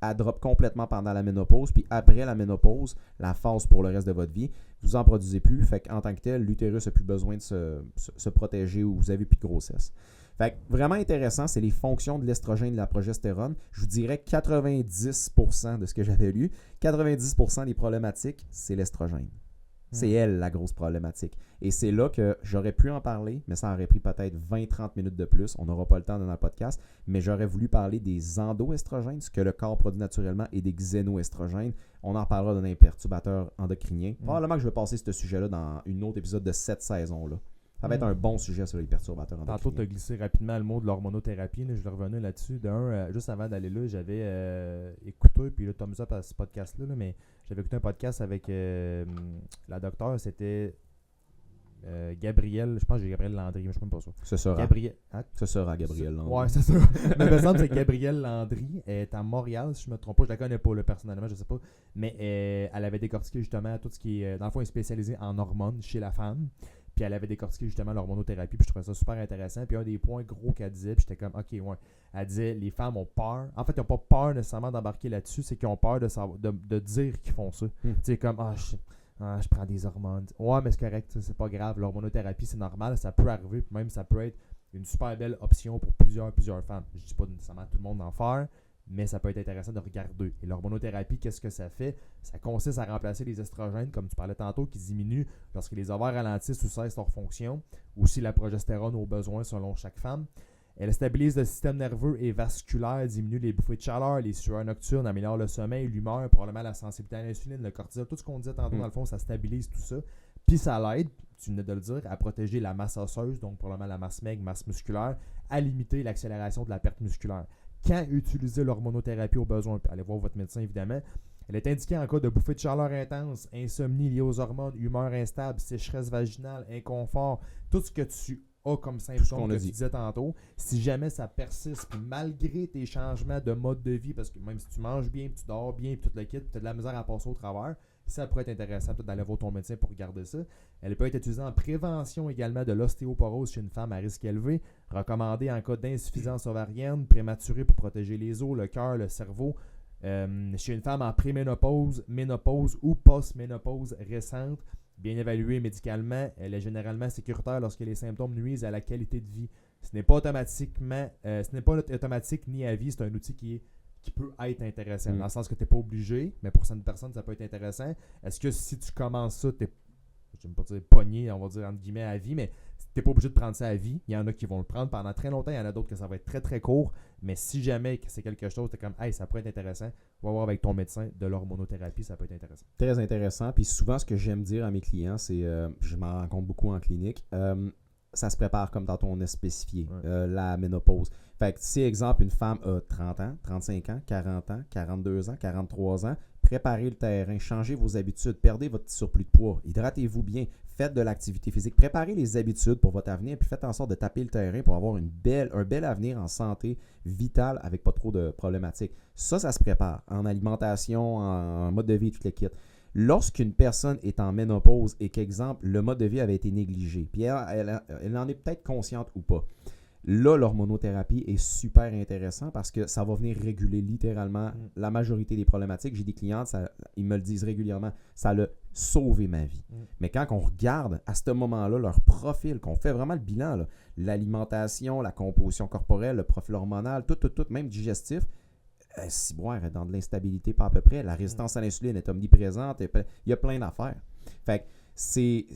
elle drop complètement pendant la ménopause, puis après la ménopause, la phase pour le reste de votre vie, vous en produisez plus. Fait qu'en tant que tel, l'utérus n'a plus besoin de se protéger ou vous avez plus de grossesse. Fait que vraiment intéressant, c'est les fonctions de l'estrogène et de la progestérone. Je vous dirais 90% de ce que j'avais lu, 90% des problématiques, c'est l'estrogène. C'est elle la grosse problématique. Et c'est là que j'aurais pu en parler, mais ça aurait pris peut-être 20-30 minutes de plus. On n'aura pas le temps dans le podcast, mais j'aurais voulu parler des endoestrogènes, ce que le corps produit naturellement, et des xénoestrogènes. On en parlera d'un perturbateur endocrinien. Probablement que je vais passer ce sujet-là dans un autre épisode de cette saison-là. Ça va être un bon sujet sur les perturbateurs endocriniens. Tantôt, tu as glissé rapidement le mot de l'hormonothérapie. Là, je vais revenir là-dessus. Juste avant d'aller là, j'avais écouté, puis là, thumbs up à ce podcast-là, mais j'avais écouté un podcast avec la docteure, c'était Gabrielle, je pense que j'ai Gabrielle Landry, mais je ne suis même pas sûr. Ce sera. Ce sera Gabrielle Landry. Ouais, c'est ça. Mais il me semble que c'est Gabrielle Landry. Elle est à Montréal, si je ne me trompe pas. Je la connais pas, là, personnellement, je ne sais pas. Mais elle avait décortiqué justement tout ce qui est, dans le fond, est spécialisé en hormones chez la femme. Puis elle avait décortiqué justement l'hormonothérapie, puis je trouvais ça super intéressant. Puis un des points gros qu'elle disait, puis j'étais comme, ok, ouais. Elle disait, les femmes ont peur. En fait, ils n'ont pas peur nécessairement d'embarquer là-dessus, c'est qu'ils ont peur de dire qu'ils font ça. Tu sais, comme, je prends des hormones. Ouais, mais c'est correct, c'est pas grave. L'hormonothérapie, c'est normal, ça peut arriver, puis même ça peut être une super belle option pour plusieurs femmes. Je dis pas nécessairement tout le monde d'en faire, mais ça peut être intéressant de regarder. Et l'hormonothérapie, qu'est-ce que ça fait? Ça consiste à remplacer les estrogènes, comme tu parlais tantôt, qui diminuent lorsque les ovaires ralentissent ou cessent leur fonction, ou si la progestérone au besoin selon chaque femme. Elle stabilise le système nerveux et vasculaire, diminue les bouffées de chaleur, les sueurs nocturnes, améliore le sommeil, l'humeur, probablement la sensibilité à l'insuline, le cortisol, tout ce qu'on disait tantôt, dans le fond, ça stabilise tout ça. Puis ça l'aide, tu venais de le dire, à protéger la masse osseuse, donc probablement la masse maigre, masse musculaire, à limiter l'accélération de la perte musculaire. Quand utiliser l'hormonothérapie au besoin, puis allez voir votre médecin évidemment, elle est indiquée en cas de bouffée de chaleur intense, insomnie liée aux hormones, humeur instable, sécheresse vaginale, inconfort, tout ce que tu as comme symptômes que tu disais tantôt. Si jamais ça persiste, puis malgré tes changements de mode de vie, parce que même si tu manges bien, puis tu dors bien, puis tout le kit, puis tu as de la misère à passer au travers, ça pourrait être intéressant peut-être d'aller voir ton médecin pour regarder ça. Elle peut être utilisée en prévention également de l'ostéoporose chez une femme à risque élevé, recommandée en cas d'insuffisance ovarienne, prématurée pour protéger les os, le cœur, le cerveau. Chez une femme en préménopause, ménopause ou post-ménopause récente, bien évaluée médicalement, elle est généralement sécuritaire lorsque les symptômes nuisent à la qualité de vie. Ce n'est pas automatique ni à vie, c'est un outil qui peut être intéressant, dans le sens que tu n'es pas obligé, mais pour certaines personnes, ça peut être intéressant. Est-ce que si tu commences ça, tu n'es, je ne vais pas dire pogné, on va dire entre guillemets à vie, mais tu n'es pas obligé de prendre ça à vie. Il y en a qui vont le prendre pendant très longtemps, il y en a d'autres que ça va être très très court, mais si jamais c'est quelque chose, tu es comme, hey, ça pourrait être intéressant, va voir avec ton médecin de l'hormonothérapie, ça peut être intéressant. Très intéressant, puis souvent ce que j'aime dire à mes clients, c'est, je m'en rends compte beaucoup en clinique, ça se prépare comme tantôt on a spécifié, la ménopause. Fait que si, exemple, une femme a 30 ans, 35 ans, 40 ans, 42 ans, 43 ans, préparez le terrain, changez vos habitudes, perdez votre surplus de poids, hydratez-vous bien, faites de l'activité physique, préparez les habitudes pour votre avenir, puis faites en sorte de taper le terrain pour avoir un bel avenir en santé vitale avec pas trop de problématiques. Ça se prépare en alimentation, en mode de vie, tout le kit. Lorsqu'une personne est en ménopause et qu'exemple, le mode de vie avait été négligé, puis elle en est peut-être consciente ou pas, là, l'hormonothérapie est super intéressant parce que ça va venir réguler littéralement la majorité des problématiques. J'ai des clientes, ils me le disent régulièrement, ça a sauvé ma vie. Mais quand on regarde à ce moment-là leur profil, qu'on fait vraiment le bilan, là, l'alimentation, la composition corporelle, le profil hormonal, tout, même digestif, si bon, elle est dans de l'instabilité pas à peu près, la résistance à l'insuline est omniprésente, il y a plein d'affaires. Fait que c'est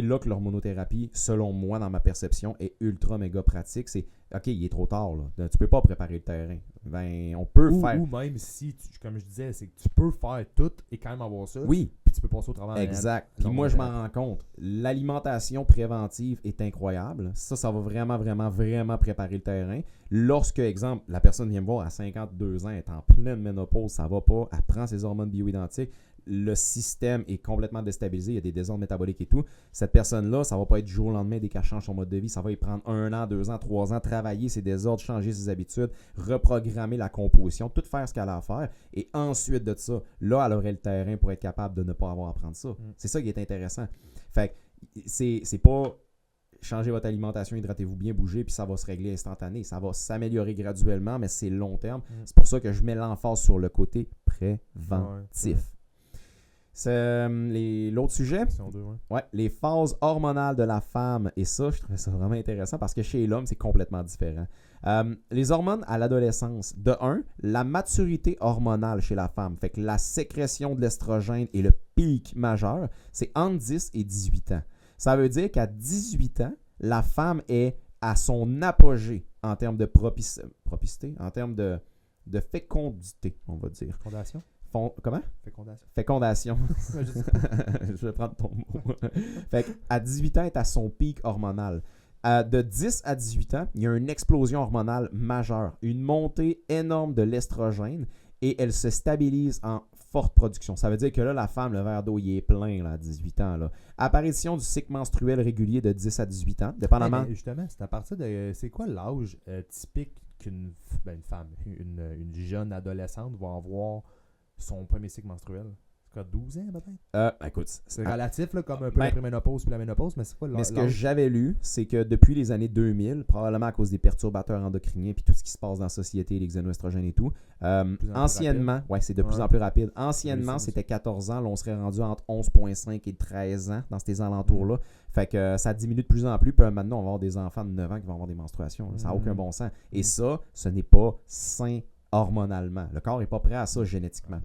là que l'hormonothérapie, selon moi, dans ma perception, est ultra méga pratique. C'est OK, il est trop tard, là. Tu peux pas préparer le terrain. Ben, on peut faire. Ou même si, comme je disais, c'est que tu peux faire tout et quand même avoir ça. Oui. Puis tu peux passer au travail. Exact. Puis moi, je m'en rends compte. L'alimentation préventive est incroyable. Ça va vraiment, vraiment, vraiment préparer le terrain. Lorsque, exemple, la personne vient me voir à 52 ans, elle est en pleine ménopause, ça va pas, elle prend ses hormones bioidentiques, le système est complètement déstabilisé, il y a des désordres métaboliques et tout. Cette personne-là, ça va pas être du jour au lendemain dès qu'elle change son mode de vie, ça va y prendre 1 an, 2 ans, 3 ans, travailler ses désordres, changer ses habitudes, reprogrammer la composition, tout faire ce qu'elle a à faire. Et ensuite de ça, là, elle aurait le terrain pour être capable de ne pas avoir à prendre ça. C'est ça qui est intéressant. Fait que c'est pas changer votre alimentation, hydratez-vous bien, bougez, puis ça va se régler instantané. Ça va s'améliorer graduellement, mais c'est long terme. C'est pour ça que je mets l'emphase sur le côté préventif. L'autre sujet, les phases hormonales de la femme. Et ça, je trouvais ça vraiment intéressant parce que chez l'homme, c'est complètement différent. Les hormones à l'adolescence. De 1, la maturité hormonale chez la femme. Fait que la sécrétion de l'estrogène et le pic majeur, c'est entre 10 et 18 ans. Ça veut dire qu'à 18 ans, la femme est à son apogée en termes de propicité, en termes de fécondité, on va dire. Fécondation? Comment? Fécondation. Je vais prendre ton mot. Fait qu'à 18 ans, elle est à son pic hormonal. De 10 à 18 ans, il y a une explosion hormonale majeure, une montée énorme de l'estrogène et elle se stabilise en forte production. Ça veut dire que là, la femme, le verre d'eau, il est plein là, à 18 ans. Là. Apparition du cycle menstruel régulier de 10 à 18 ans, dépendamment... justement, c'est à partir de... C'est quoi l'âge typique qu'une femme, une jeune adolescente va avoir son premier cycle menstruel? 12 ans, peut-être? Écoute, c'est relatif, là, comme un peu la préménopause puis la ménopause, mais c'est quoi mais ce que j'avais lu, c'est que depuis les années 2000, probablement à cause des perturbateurs endocriniens puis tout ce qui se passe dans la société, les xénoestrogènes et tout, anciennement, c'est de plus en plus rapide. Anciennement, c'était 14 ans, là, on serait rendu entre 11,5 et 13 ans dans ces alentours-là. Fait que ça diminue de plus en plus. Puis maintenant, on va avoir des enfants de 9 ans qui vont avoir des menstruations. Ça n'a aucun bon sens. Et ça, ce n'est pas sain hormonalement. Le corps n'est pas prêt à ça génétiquement.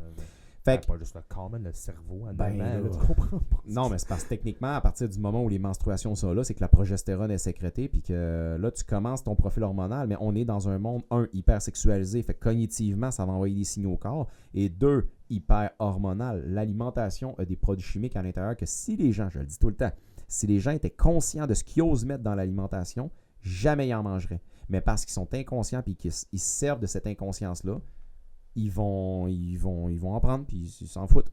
Fait que, pas juste le corps, mais le cerveau. Tu comprends pas. Non, mais c'est parce que techniquement, à partir du moment où les menstruations sont là, c'est que la progestérone est sécrétée, puis que là, tu commences ton profil hormonal, mais on est dans un monde, 1, hyper sexualisé, fait que cognitivement, ça va envoyer des signaux au corps, et 2, hyper hormonal. L'alimentation a des produits chimiques à l'intérieur que si les gens, je le dis tout le temps, si les gens étaient conscients de ce qu'ils osent mettre dans l'alimentation, jamais ils en mangeraient. Mais parce qu'ils sont inconscients et qu'ils se servent de cette inconscience-là, ils vont en prendre puis ils s'en foutent.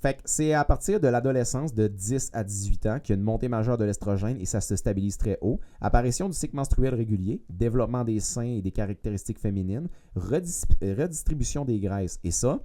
Fait que c'est à partir de l'adolescence de 10 à 18 ans qu'il y a une montée majeure de l'estrogène et ça se stabilise très haut. Apparition du cycle menstruel régulier, développement des seins et des caractéristiques féminines, redistribution des graisses. Et ça,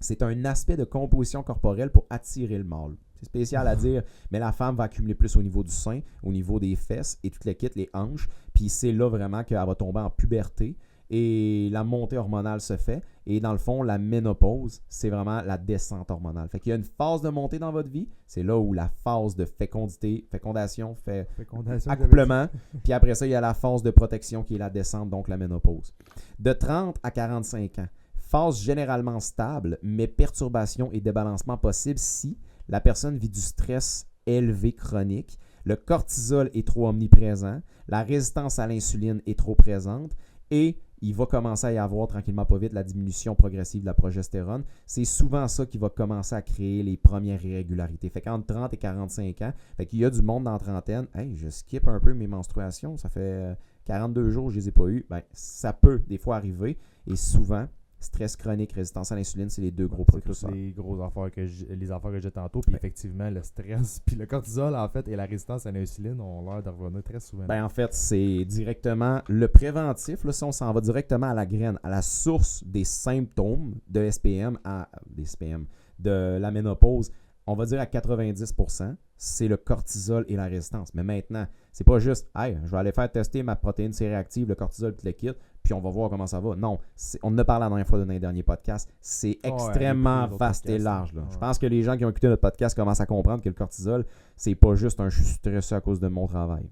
c'est un aspect de composition corporelle pour attirer le mâle. C'est spécial à dire, mais la femme va accumuler plus au niveau du sein, au niveau des fesses et tout le kit, les hanches. Puis c'est là vraiment qu'elle va tomber en puberté et la montée hormonale se fait. Et dans le fond, la ménopause, c'est vraiment la descente hormonale. Fait qu'il y a une phase de montée dans votre vie. C'est là où la phase de fécondation, accouplement. Puis après ça, il y a la phase de protection qui est la descente, donc la ménopause. De 30 à 45 ans, phase généralement stable, mais perturbation et débalancement possible si la personne vit du stress élevé chronique, le cortisol est trop omniprésent, la résistance à l'insuline est trop présente et il va commencer à y avoir tranquillement pas vite la diminution progressive de la progestérone. C'est souvent ça qui va commencer à créer les premières irrégularités. Fait qu'entre 30 et 45 ans, fait qu'il y a du monde dans la trentaine. Hey, je skip un peu mes menstruations, ça fait 42 jours que je ne les ai pas eues. Ben, ça peut des fois arriver et souvent, stress chronique, résistance à l'insuline, c'est les deux gros précurseurs. C'est les gros affaires que j'ai tantôt. Puis effectivement, le stress, puis le cortisol, en fait, et la résistance à l'insuline ont l'air de revenir très souvent. Ben, en fait, c'est directement le préventif. Là, si on s'en va directement à la graine, à la source des symptômes de SPM, de la ménopause, on va dire à 90%, c'est le cortisol et la résistance. Mais maintenant, c'est pas juste, hey, je vais aller faire tester ma protéine C-réactive, le cortisol, puis le kit, puis on va voir comment ça va. Non, on en a parlé la dernière fois dans les derniers podcasts. C'est extrêmement vaste et large. Là. Je pense que les gens qui ont écouté notre podcast commencent à comprendre que le cortisol, c'est pas juste un je suis stressé à cause de mon travail.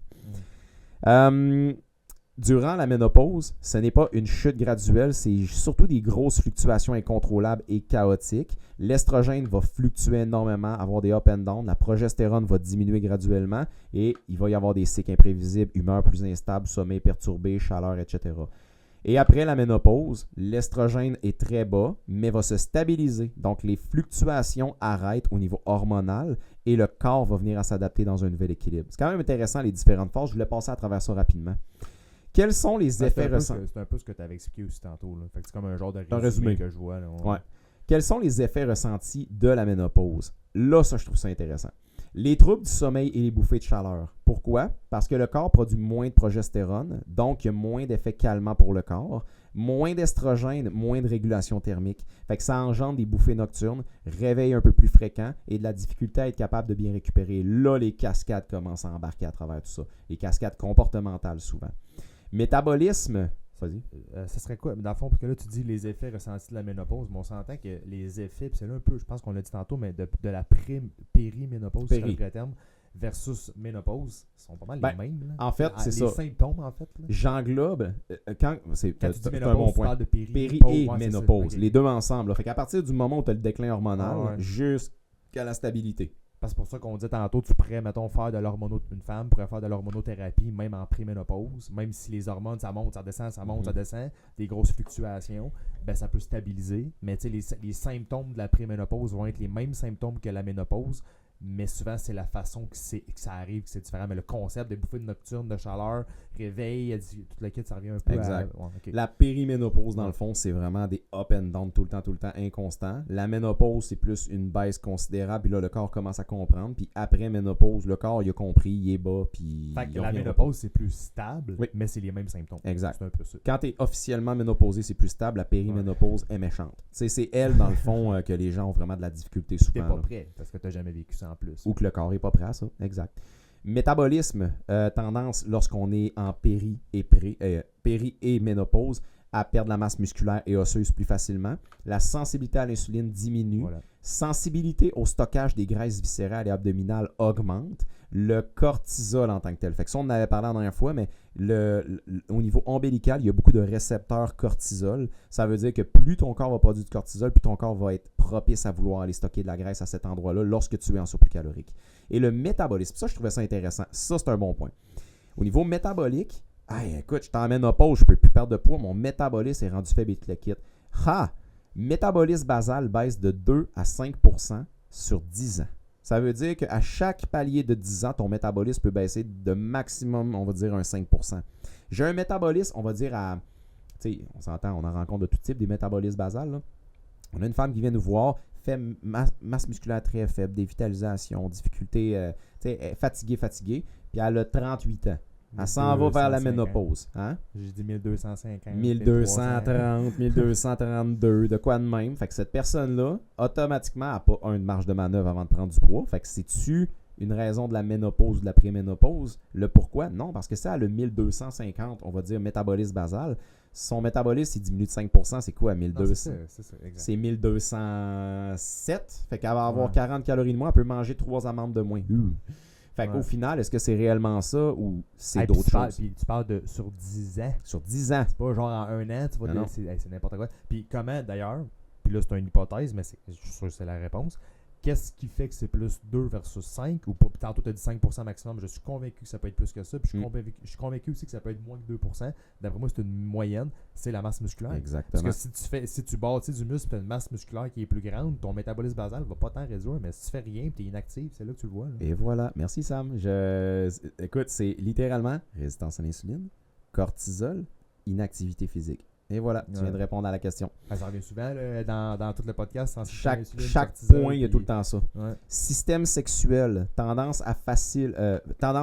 Durant la ménopause, ce n'est pas une chute graduelle, c'est surtout des grosses fluctuations incontrôlables et chaotiques. L'estrogène va fluctuer énormément, avoir des up and down. La progestérone va diminuer graduellement et il va y avoir des cycles imprévisibles, humeur plus instable, sommeil perturbé, chaleur, etc. Et après la ménopause, l'estrogène est très bas, mais va se stabiliser. Donc, les fluctuations arrêtent au niveau hormonal et le corps va venir à s'adapter dans un nouvel équilibre. C'est quand même intéressant les différentes phases. Je voulais passer à travers ça rapidement. Quels sont les effets ressentis? C'est un peu ce que tu avais expliqué aussi tantôt. Là. Fait que c'est comme un genre de résumé que je vois. Là. Ouais. Quels sont les effets ressentis de la ménopause? Là, ça, je trouve ça intéressant. Les troubles du sommeil et les bouffées de chaleur. Pourquoi? Parce que le corps produit moins de progestérone, donc il y a moins d'effets calmants pour le corps, moins d'estrogène, moins de régulation thermique. Fait que ça engendre des bouffées nocturnes, réveil un peu plus fréquent et de la difficulté à être capable de bien récupérer. Là, les cascades commencent à embarquer à travers tout ça. Les cascades comportementales souvent. Métabolisme, vas-y. Ça serait quoi? Dans le fond, parce que là, tu dis les effets ressentis de la ménopause, mais on s'entend que les effets, puis c'est là un peu, je pense qu'on l'a dit tantôt, mais de la périménopause, c'est le terme, versus ménopause, sont pas mal les mêmes. Là. En fait, c'est ça. Les symptômes, en fait. Là. J'englobe, quand tu dis ménopause, un bon point. Tu parles de péri et ménopause, okay. Les deux ensemble. Là. Fait qu'à partir du moment où tu as le déclin hormonal, jusqu'à la stabilité. C'est pour ça qu'on dit tantôt, tu pourrais, mettons, faire de une femme pourrait faire de l'hormonothérapie, même en préménopause, même si les hormones, ça monte, ça descend, ça monte, ça descend, des grosses fluctuations, ben ça peut stabiliser. Mais tu sais, les symptômes de la préménopause vont être les mêmes symptômes que la ménopause, mais souvent, c'est la façon que ça arrive que c'est différent. Mais le concept des bouffées nocturnes de chaleur, réveil, toute la quête, ça revient un peu exact. à... Ouais, okay. La périménopause, dans le fond, c'est vraiment des up and down tout le temps, inconstant. La ménopause, c'est plus une baisse considérable, puis là, le corps commence à comprendre. Puis après ménopause, le corps, il a compris, il est bas, puis... Fait que la ménopause, c'est plus stable, mais c'est les mêmes symptômes. Exact. C'est un peu ça. Quand tu es officiellement ménopausé, c'est plus stable. La périménopause est méchante. C'est elle, dans le fond, que les gens ont vraiment de la difficulté souvent. T'es pas prêt, parce que t'as jamais vécu ça en plus. Ou que le corps n'est pas prêt à ça. Exact. Métabolisme, tendance lorsqu'on est en péri et ménopause à perdre la masse musculaire et osseuse plus facilement. La sensibilité à l'insuline diminue. Voilà. Sensibilité au stockage des graisses viscérales et abdominales augmente. Le cortisol en tant que tel. Fait que ça, on en avait parlé la dernière fois, mais au niveau ombilical, il y a beaucoup de récepteurs cortisol. Ça veut dire que plus ton corps va produire du cortisol, plus ton corps va être propice à vouloir aller stocker de la graisse à cet endroit-là lorsque tu es en surplus calorique. Et le métabolisme, ça, je trouvais ça intéressant. Ça, c'est un bon point. Au niveau métabolique, écoute, je t'emmène au pause, je ne peux plus perdre de poids, mon métabolisme est rendu faible et tout le kit. Métabolisme basal baisse de 2 à 5% sur 10 ans. Ça veut dire qu'à chaque palier de 10 ans, ton métabolisme peut baisser de maximum, on va dire, un 5%. J'ai un métabolisme, on va dire, tu sais, on s'entend, on en rencontre de tout type des métabolismes basales. Là. On a une femme qui vient nous voir, fait masse musculaire très faible, dévitalisation, difficulté, fatiguée, puis elle a 38 ans. Elle s'en va vers la ménopause. Hein? J'ai dit 1250. 1230, 1232, de quoi de même. Fait que cette personne-là, automatiquement, n'a pas une marge de manœuvre avant de prendre du poids. Fait que c'est-tu une raison de la ménopause ou de la préménopause? Le pourquoi? Non, parce que ça, elle a 1250, on va dire, métabolisme basal. Son métabolisme, il diminue de 5%. C'est quoi, 1200? Non, c'est ça, exact. C'est 1207. Fait qu'elle va avoir 40 calories de moins. Elle peut manger 3 amandes de moins. Fait qu'au final, est-ce que c'est réellement ça ou c'est d'autres choses? Puis tu parles de sur 10 ans. Sur 10 ans. C'est pas genre en un an, tu vas dire c'est n'importe quoi. Puis comment d'ailleurs, puis là c'est une hypothèse, mais je suis sûr que c'est la réponse. Qu'est-ce qui fait que c'est plus 2 versus 5 ou pas? Puis tantôt tu as dit 5% maximum, je suis convaincu que ça peut être plus que ça. Puis je suis convaincu aussi que ça peut être moins que 2%. D'après moi, c'est une moyenne, c'est la masse musculaire. Exactement. Parce que si tu bâtis du muscle et tu as une masse musculaire qui est plus grande, ton métabolisme basal va pas tant réduire, mais si tu fais rien et tu es inactif, c'est là que tu le vois. Là. Et voilà. Merci Sam. Écoute, c'est littéralement résistance à l'insuline, cortisol, inactivité physique. Et voilà, tu viens de répondre à la question. Ça revient souvent là, dans tout le podcast. Chaque point, il y a tout le temps ça. Ouais. Système sexuel, tendance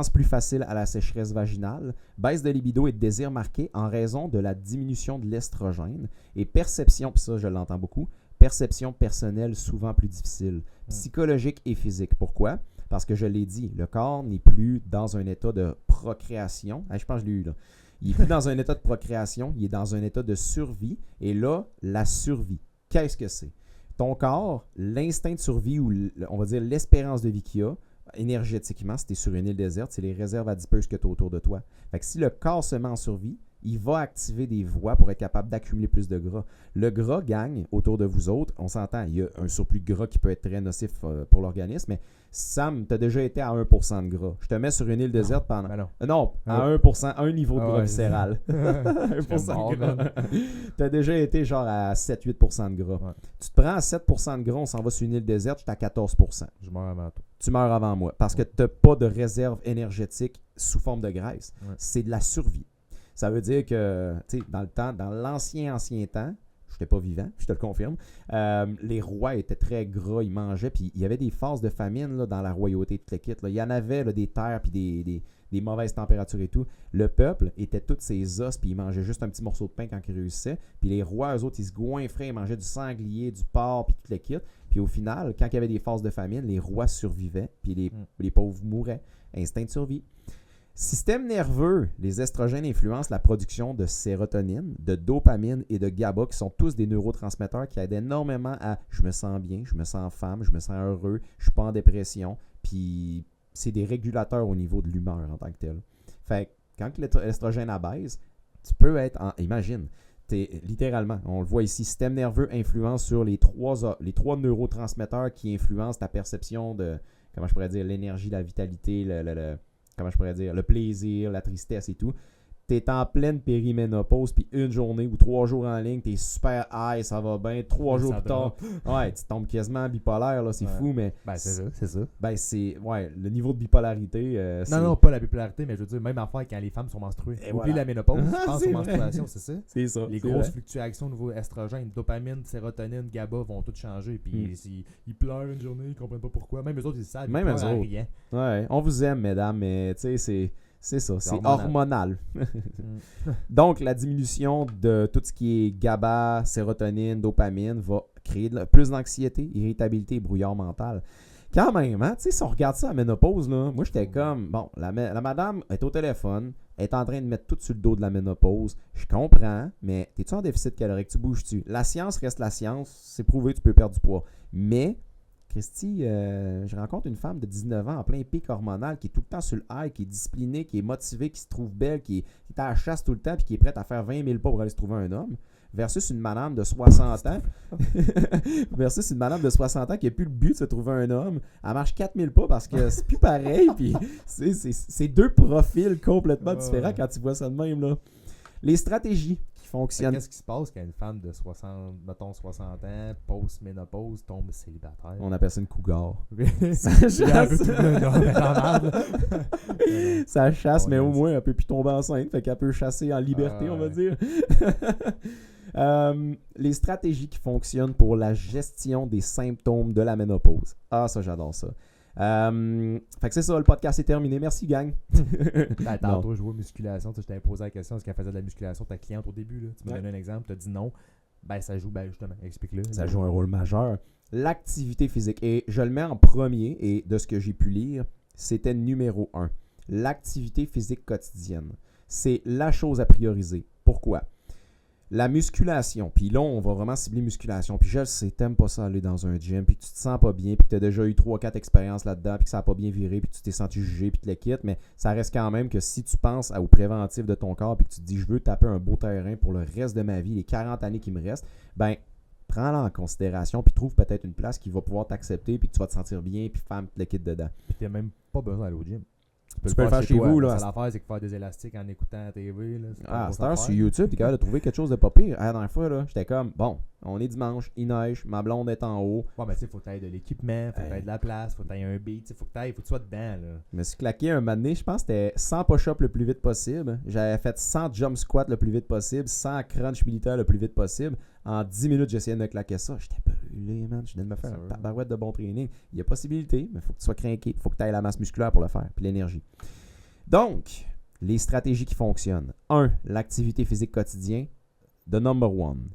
plus facile à la sécheresse vaginale, baisse de libido et de désir marqué en raison de la diminution de l'estrogène et perception, puis ça je l'entends beaucoup, perception personnelle souvent plus difficile, psychologique et physique. Pourquoi? Parce que je l'ai dit, le corps n'est plus dans un état de procréation. Je pense que je l'ai eu là. Il n'est plus dans un état de procréation, il est dans un état de survie. Et là, la survie, qu'est-ce que c'est? Ton corps, l'instinct de survie ou on va dire l'espérance de vie qu'il y a, énergétiquement, si tu es sur une île déserte, c'est les réserves adipeuses que tu as autour de toi. Fait que si le corps se met en survie, il va activer des voies pour être capable d'accumuler plus de gras. Le gras gagne autour de vous autres. On s'entend, il y a un surplus de gras qui peut être très nocif pour l'organisme, mais Sam, tu as déjà été à 1% de gras. Je te mets sur une île déserte pendant... Non, à 1%, un niveau de gras viscéral. 1% de gras. Tu as déjà été genre à 7-8% de gras. Ouais. Tu te prends à 7% de gras, on s'en va sur une île déserte, je suis à 14%. Je meurs avant toi. Tu meurs avant moi parce que tu n'as pas de réserve énergétique sous forme de graisse. Ouais. C'est de la survie. Ça veut dire que, tu sais, dans l'ancien temps, je n'étais pas vivant, je te le confirme, les rois étaient très gras, ils mangeaient, puis il y avait des phases de famine là, dans la royauté de Tlekit. Il y en avait là, des terres, puis des mauvaises températures et tout. Le peuple était tous ses os, puis ils mangeaient juste un petit morceau de pain quand ils réussissaient. Puis les rois, eux autres, ils se goinfraient, ils mangeaient du sanglier, du porc, puis tout le kit. Puis au final, quand il y avait des phases de famine, les rois survivaient, puis les pauvres mouraient. Instinct de survie. Système nerveux, les estrogènes influencent la production de sérotonine, de dopamine et de GABA, qui sont tous des neurotransmetteurs qui aident énormément à « je me sens bien, je me sens femme, je me sens heureux, je ne suis pas en dépression », puis c'est des régulateurs au niveau de l'humeur en tant que tel. Fait que quand l'estrogène abaisse, tu peux être imagine, littéralement, on le voit ici, système nerveux influence sur les trois neurotransmetteurs qui influencent ta perception de, comment je pourrais dire, l'énergie, la vitalité, le plaisir, la tristesse et tout. t'es en pleine périménopause, puis une journée ou 3 jours en ligne, t'es super high, ça va bien. 3 jours plus tard, ouais, tu tombes quasiment bipolaire, là, c'est fou, mais... Ben, c'est ça. Ben, c'est... Ouais, le niveau de bipolarité... non, pas la bipolarité, mais je veux dire, même affaire quand les femmes sont menstruées. Oublie la ménopause, pense aux menstruations, c'est ça? C'est ça. Les grosses fluctuations au niveau estrogène, dopamine, sérotonine, GABA vont toutes changer, puis ils pleurent une journée, ils comprennent pas pourquoi. Même eux autres, ils savent, ils pleurent à rien. Ouais, on vous aime, mesdames, mais tu sais, c'est ça, c'est hormonal. Donc, la diminution de tout ce qui est GABA, sérotonine, dopamine va créer plus d'anxiété, irritabilité et brouillard mental. Quand même, hein, tu sais, si on regarde ça à la ménopause, là, moi, j'étais comme, bon, la madame est au téléphone, est en train de mettre tout sur le dos de la ménopause. Je comprends, mais t'es-tu en déficit calorique? Tu bouges-tu? La science reste la science. C'est prouvé, tu peux perdre du poids. Mais... Christy, je rencontre une femme de 19 ans en plein pic hormonal qui est tout le temps sur le high, qui est disciplinée, qui est motivée, qui se trouve belle, qui est à la chasse tout le temps puis qui est prête à faire 20 000 pas pour aller se trouver un homme, versus une madame de 60 ans qui n'a plus le but de se trouver un homme. Elle marche 4 000 pas parce que c'est plus pareil. Puis c'est deux profils complètement différents quand tu vois ça de même, là. Les stratégies qui fonctionnent. Qu'est-ce qui se passe quand une femme de 60 ans, post-ménopause, tombe célibataire? On appelle ça une cougar. Ça chasse, mais au moins elle peut plus tomber enceinte. Fait qu'elle peut chasser en liberté, on va dire. Les stratégies qui fonctionnent pour la gestion des symptômes de la ménopause. Ah, ça, j'adore ça. Fait que c'est ça, le podcast est terminé. Merci, gang. Tantôt, je vois musculation. Je t'avais posé la question, est-ce qu'elle faisait de la musculation ta cliente au début? Là? Tu m'as donné un exemple, tu as dit non. Ben, ça joue, justement, explique-le. Ça joue un rôle majeur. L'activité physique. Et je le mets en premier, et de ce que j'ai pu lire, c'était numéro 1. L'activité physique quotidienne. C'est la chose à prioriser. Pourquoi? La musculation, puis là, on va vraiment cibler musculation. Puis je le sais, t'aimes pas ça aller dans un gym, puis que tu te sens pas bien, puis que tu as déjà eu 3-4 expériences là-dedans, puis que ça n'a pas bien viré, puis que tu t'es senti jugé, puis tu le quittes. Mais ça reste quand même que si tu penses au préventif de ton corps, puis que tu te dis, je veux taper un beau terrain pour le reste de ma vie, les 40 années qui me restent, ben prends-la en considération, puis trouve peut-être une place qui va pouvoir t'accepter, puis que tu vas te sentir bien, puis femme, tu le quittes dedans. Puis t'as même pas besoin d'aller au gym. Tu peux le faire chez vous. Là. L'affaire, c'est que faire des élastiques en écoutant la TV. Là, cette heure sur YouTube, t'es capable de trouver quelque chose de pas pire. La dernière fois, là, j'étais comme, bon, on est dimanche, il neige, ma blonde est en haut. Ouais, mais tu sais, faut que t'ailles de l'équipement, faut que t'ailles de la place, faut que t'ailles un beat, faut que tu sois dedans. Là. Je me suis claqué un moment donné, je pense que c'était 100 push-ups le plus vite possible. J'avais fait 100 jump squats le plus vite possible, 100 crunch militaire le plus vite possible. En 10 minutes, j'essayais de me claquer ça. J'étais brûlé, man. Je venais de me faire un tabarouette de bon training. Il y a possibilité, mais il faut que tu sois craqué. Il faut que tu aies la masse musculaire pour le faire, puis l'énergie. Donc, les stratégies qui fonctionnent. 1. L'activité physique quotidienne. The number one.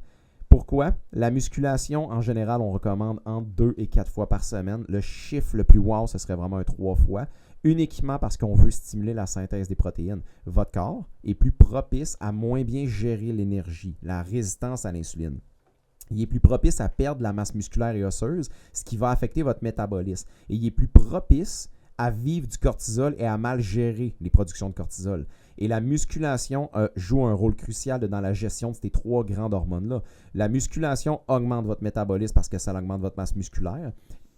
Pourquoi? La musculation, en général, on recommande entre 2 et 4 fois par semaine. Le chiffre le plus wow, ce serait vraiment un 3 fois. Uniquement parce qu'on veut stimuler la synthèse des protéines. Votre corps est plus propice à moins bien gérer l'énergie, la résistance à l'insuline. Il est plus propice à perdre la masse musculaire et osseuse, ce qui va affecter votre métabolisme. Et il est plus propice à vivre du cortisol et à mal gérer les productions de cortisol. Et la musculation joue un rôle crucial dans la gestion de ces 3 grandes hormones-là. La musculation augmente votre métabolisme parce que ça augmente votre masse musculaire,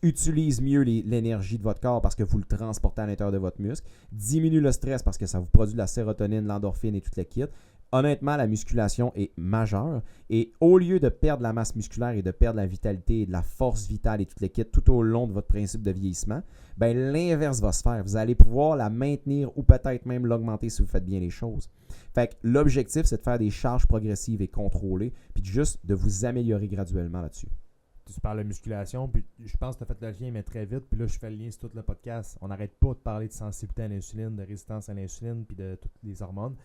utilise mieux l'énergie de votre corps parce que vous le transportez à l'intérieur de votre muscle, diminue le stress parce que ça vous produit de la sérotonine, l'endorphine et tout le kit. Honnêtement, la musculation est majeure et au lieu de perdre la masse musculaire et de perdre la vitalité et de la force vitale et tout le kit tout au long de votre principe de vieillissement, ben l'inverse va se faire. Vous allez pouvoir la maintenir ou peut-être même l'augmenter si vous faites bien les choses. Fait que l'objectif, c'est de faire des charges progressives et contrôlées puis juste de vous améliorer graduellement là-dessus. Tu parles de musculation, puis je pense que tu as fait le lien, mais très vite, puis là, je fais le lien sur tout le podcast. On n'arrête pas de parler de sensibilité à l'insuline, de résistance à l'insuline, puis de toutes les hormones.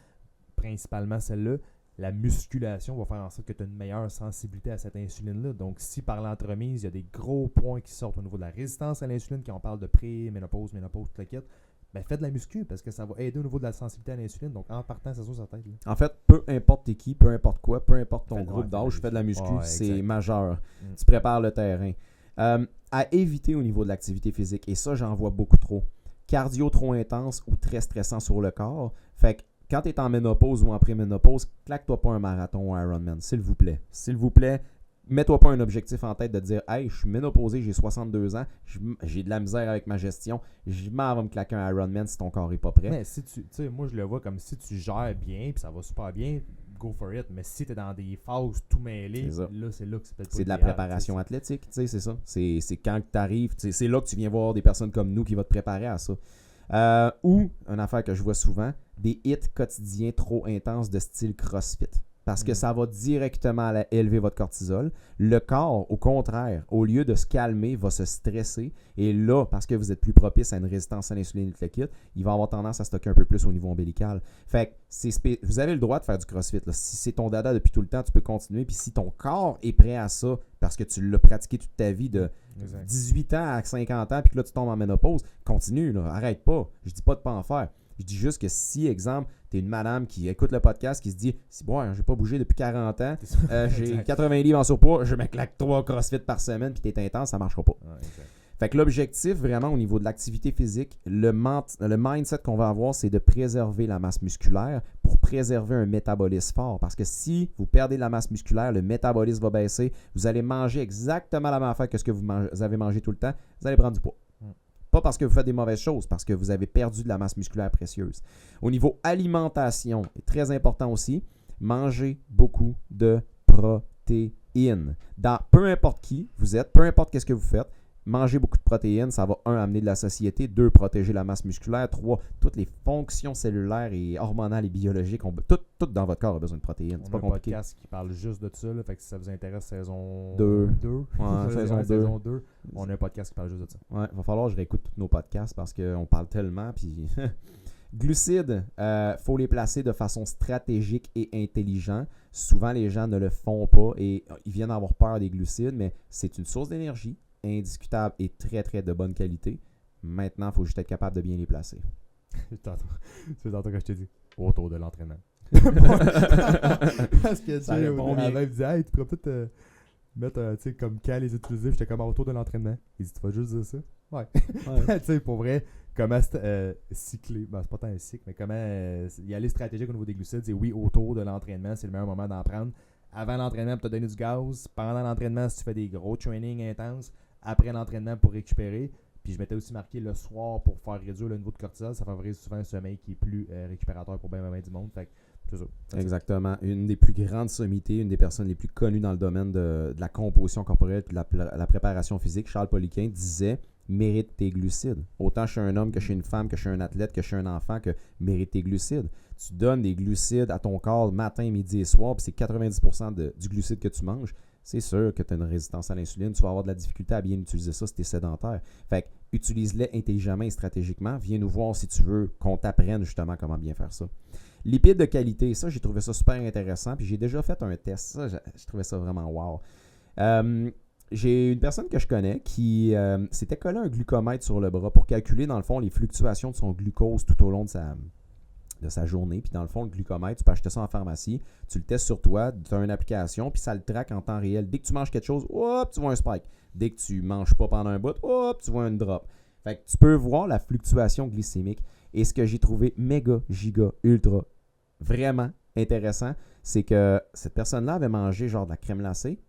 Principalement celle-là, la musculation va faire en sorte que tu as une meilleure sensibilité à cette insuline-là. Donc, si par l'entremise, il y a des gros points qui sortent au niveau de la résistance à l'insuline, quand on parle de pré-ménopause, ménopause, tout le kit, ben fais de la muscu parce que ça va aider au niveau de la sensibilité à l'insuline. Donc, en partant, c'est sur sa tête. Là. En fait, peu importe t'es qui, peu importe quoi, peu importe ton groupe d'âge, fais de la muscu, c'est majeur. Tu prépares le terrain. À éviter au niveau de l'activité physique, et ça, j'en vois beaucoup trop. Cardio trop intense ou très stressant sur le corps. Fait que quand tu es en ménopause ou en préménopause, claque-toi pas un marathon ou un Ironman, s'il vous plaît. S'il vous plaît, mets-toi pas un objectif en tête de dire « Hey, je suis ménopausé, j'ai 62 ans, j'ai de la misère avec ma gestion, je m'en vais me claquer un Ironman si ton corps est pas prêt. » Mais si tu sais, moi je le vois comme si tu gères bien, puis ça va super bien, go for it. Mais si tu es dans des phases tout mêlées, là, c'est là que c'est peut-être pas c'est de la idéal, préparation athlétique, tu sais, c'est ça. C'est quand tu arrives, c'est là que tu viens voir des personnes comme nous qui vont te préparer à ça. Ou, une affaire que je vois souvent, des hits quotidiens trop intenses de style CrossFit. Parce que ça va directement élever votre cortisol. Le corps, au contraire, au lieu de se calmer, va se stresser. Et là, parce que vous êtes plus propice à une résistance à l'insuline et le kit, il va avoir tendance à stocker un peu plus au niveau ombilical. Fait que vous avez le droit de faire du CrossFit. Là. Si c'est ton dada depuis tout le temps, tu peux continuer. Puis si ton corps est prêt à ça, parce que tu l'as pratiqué toute ta vie de 18 ans à 50 ans, puis que là, tu tombes en ménopause, continue. Là, arrête pas. Je dis pas de pas en faire. Je dis juste que si, exemple, tu es une madame qui écoute le podcast, qui se dit « Si bon, j'ai pas bougé depuis 40 ans, j'ai 80 livres en surpoids, je me claque 3 CrossFit par semaine, puis t'es intense, ça marchera pas. Ouais, » Fait que l'objectif, vraiment, au niveau de l'activité physique, le mindset qu'on va avoir, c'est de préserver la masse musculaire pour préserver un métabolisme fort. Parce que si vous perdez de la masse musculaire, le métabolisme va baisser, vous allez manger exactement la même affaire que ce que vous avez mangé tout le temps, vous allez prendre du poids. Pas parce que vous faites des mauvaises choses, parce que vous avez perdu de la masse musculaire précieuse. Au niveau alimentation, c'est très important aussi, mangez beaucoup de protéines. Peu importe qui vous êtes, peu importe qu'est-ce que vous faites, mangez beaucoup de protéines, ça va 1, amener de la satiété, 2, protéger la masse musculaire, 3, toutes les fonctions cellulaires et hormonales et biologiques, tout dans votre corps a besoin de protéines. C'est pas compliqué. On a un podcast qui parle juste de ça, là, fait que si ça vous intéresse, saison 2. Ouais, saison 2. On a un podcast qui parle juste de ça. Ouais, il va falloir que je réécoute tous nos podcasts parce qu'on parle tellement, puis... Glucides, faut les placer de façon stratégique et intelligente. Souvent, les gens ne le font pas et ils viennent avoir peur des glucides, mais c'est une source d'énergie indiscutable et très, très de bonne qualité. Maintenant, il faut juste être capable de bien les placer. C'est tantôt que je te dis, autour de l'entraînement. Parce que ça répond bien. Elle me dit, hey, tu pourrais peut-être mettre, tu sais, comme quand les utiliser. J'étais comme autour de l'entraînement. Il dit, tu vas juste dire ça? Ouais. Tu sais, pour vrai, comment cycler, ben, c'est pas tant un cycle, mais comment y aller stratégique au niveau des glucides, c'est oui, autour de l'entraînement, c'est le meilleur moment d'en prendre. Avant l'entraînement, pour te donner du gaz. Pendant l'entraînement, si tu fais des gros trainings intenses. Après l'entraînement, pour récupérer. Puis je m'étais aussi marqué le soir pour faire réduire le niveau de cortisol. Ça favorise souvent un sommeil qui est plus récupérateur pour bien du monde. Fait que c'est ça. Exactement. Une des plus grandes sommités, une des personnes les plus connues dans le domaine de la composition corporelle et de la préparation physique, Charles Poliquin, disait « Mérite tes glucides ». Autant chez un homme que chez une femme, que chez un athlète, que chez un enfant, que mérite tes glucides. Tu donnes des glucides à ton corps matin, midi et soir, puis c'est 90% du glucide que tu manges. C'est sûr que tu as une résistance à l'insuline. Tu vas avoir de la difficulté à bien utiliser ça si tu es sédentaire. Fait que utilise-les intelligemment et stratégiquement. Viens nous voir si tu veux qu'on t'apprenne justement comment bien faire ça. Lipides de qualité, ça, j'ai trouvé ça super intéressant. Puis j'ai déjà fait un test. Ça, je trouvais ça vraiment wow. J'ai une personne que je connais qui s'était collé un glucomètre sur le bras pour calculer, dans le fond, les fluctuations de son glucose tout au long de sa journée. Puis dans le fond, le glucomètre, tu peux acheter ça en pharmacie, tu le testes sur toi, tu as une application, puis ça le traque en temps réel. Dès que tu manges quelque chose, hop, tu vois un spike. Dès que tu manges pas pendant un bout, hop, tu vois une drop. Fait que tu peux voir la fluctuation glycémique. Et ce que j'ai trouvé méga, giga, ultra, vraiment intéressant, c'est que cette personne-là avait mangé genre de la crème glacée,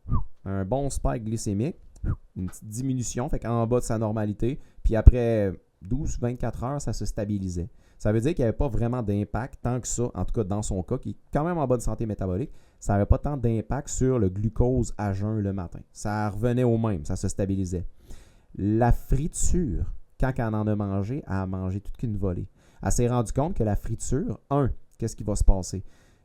un bon spike glycémique, une petite diminution, fait qu'en bas de sa normalité, puis après 12-24 heures, ça se stabilisait. Ça veut dire qu'il n'y avait pas vraiment d'impact tant que ça, en tout cas dans son cas, qui est quand même en bonne santé métabolique, ça n'avait pas tant d'impact sur le glucose à jeun le matin. Ça revenait au même, ça se stabilisait. La friture, quand elle en a mangé, elle a mangé toute qu'une volée. Elle s'est rendue compte que la friture, qu'est-ce qui va se passer?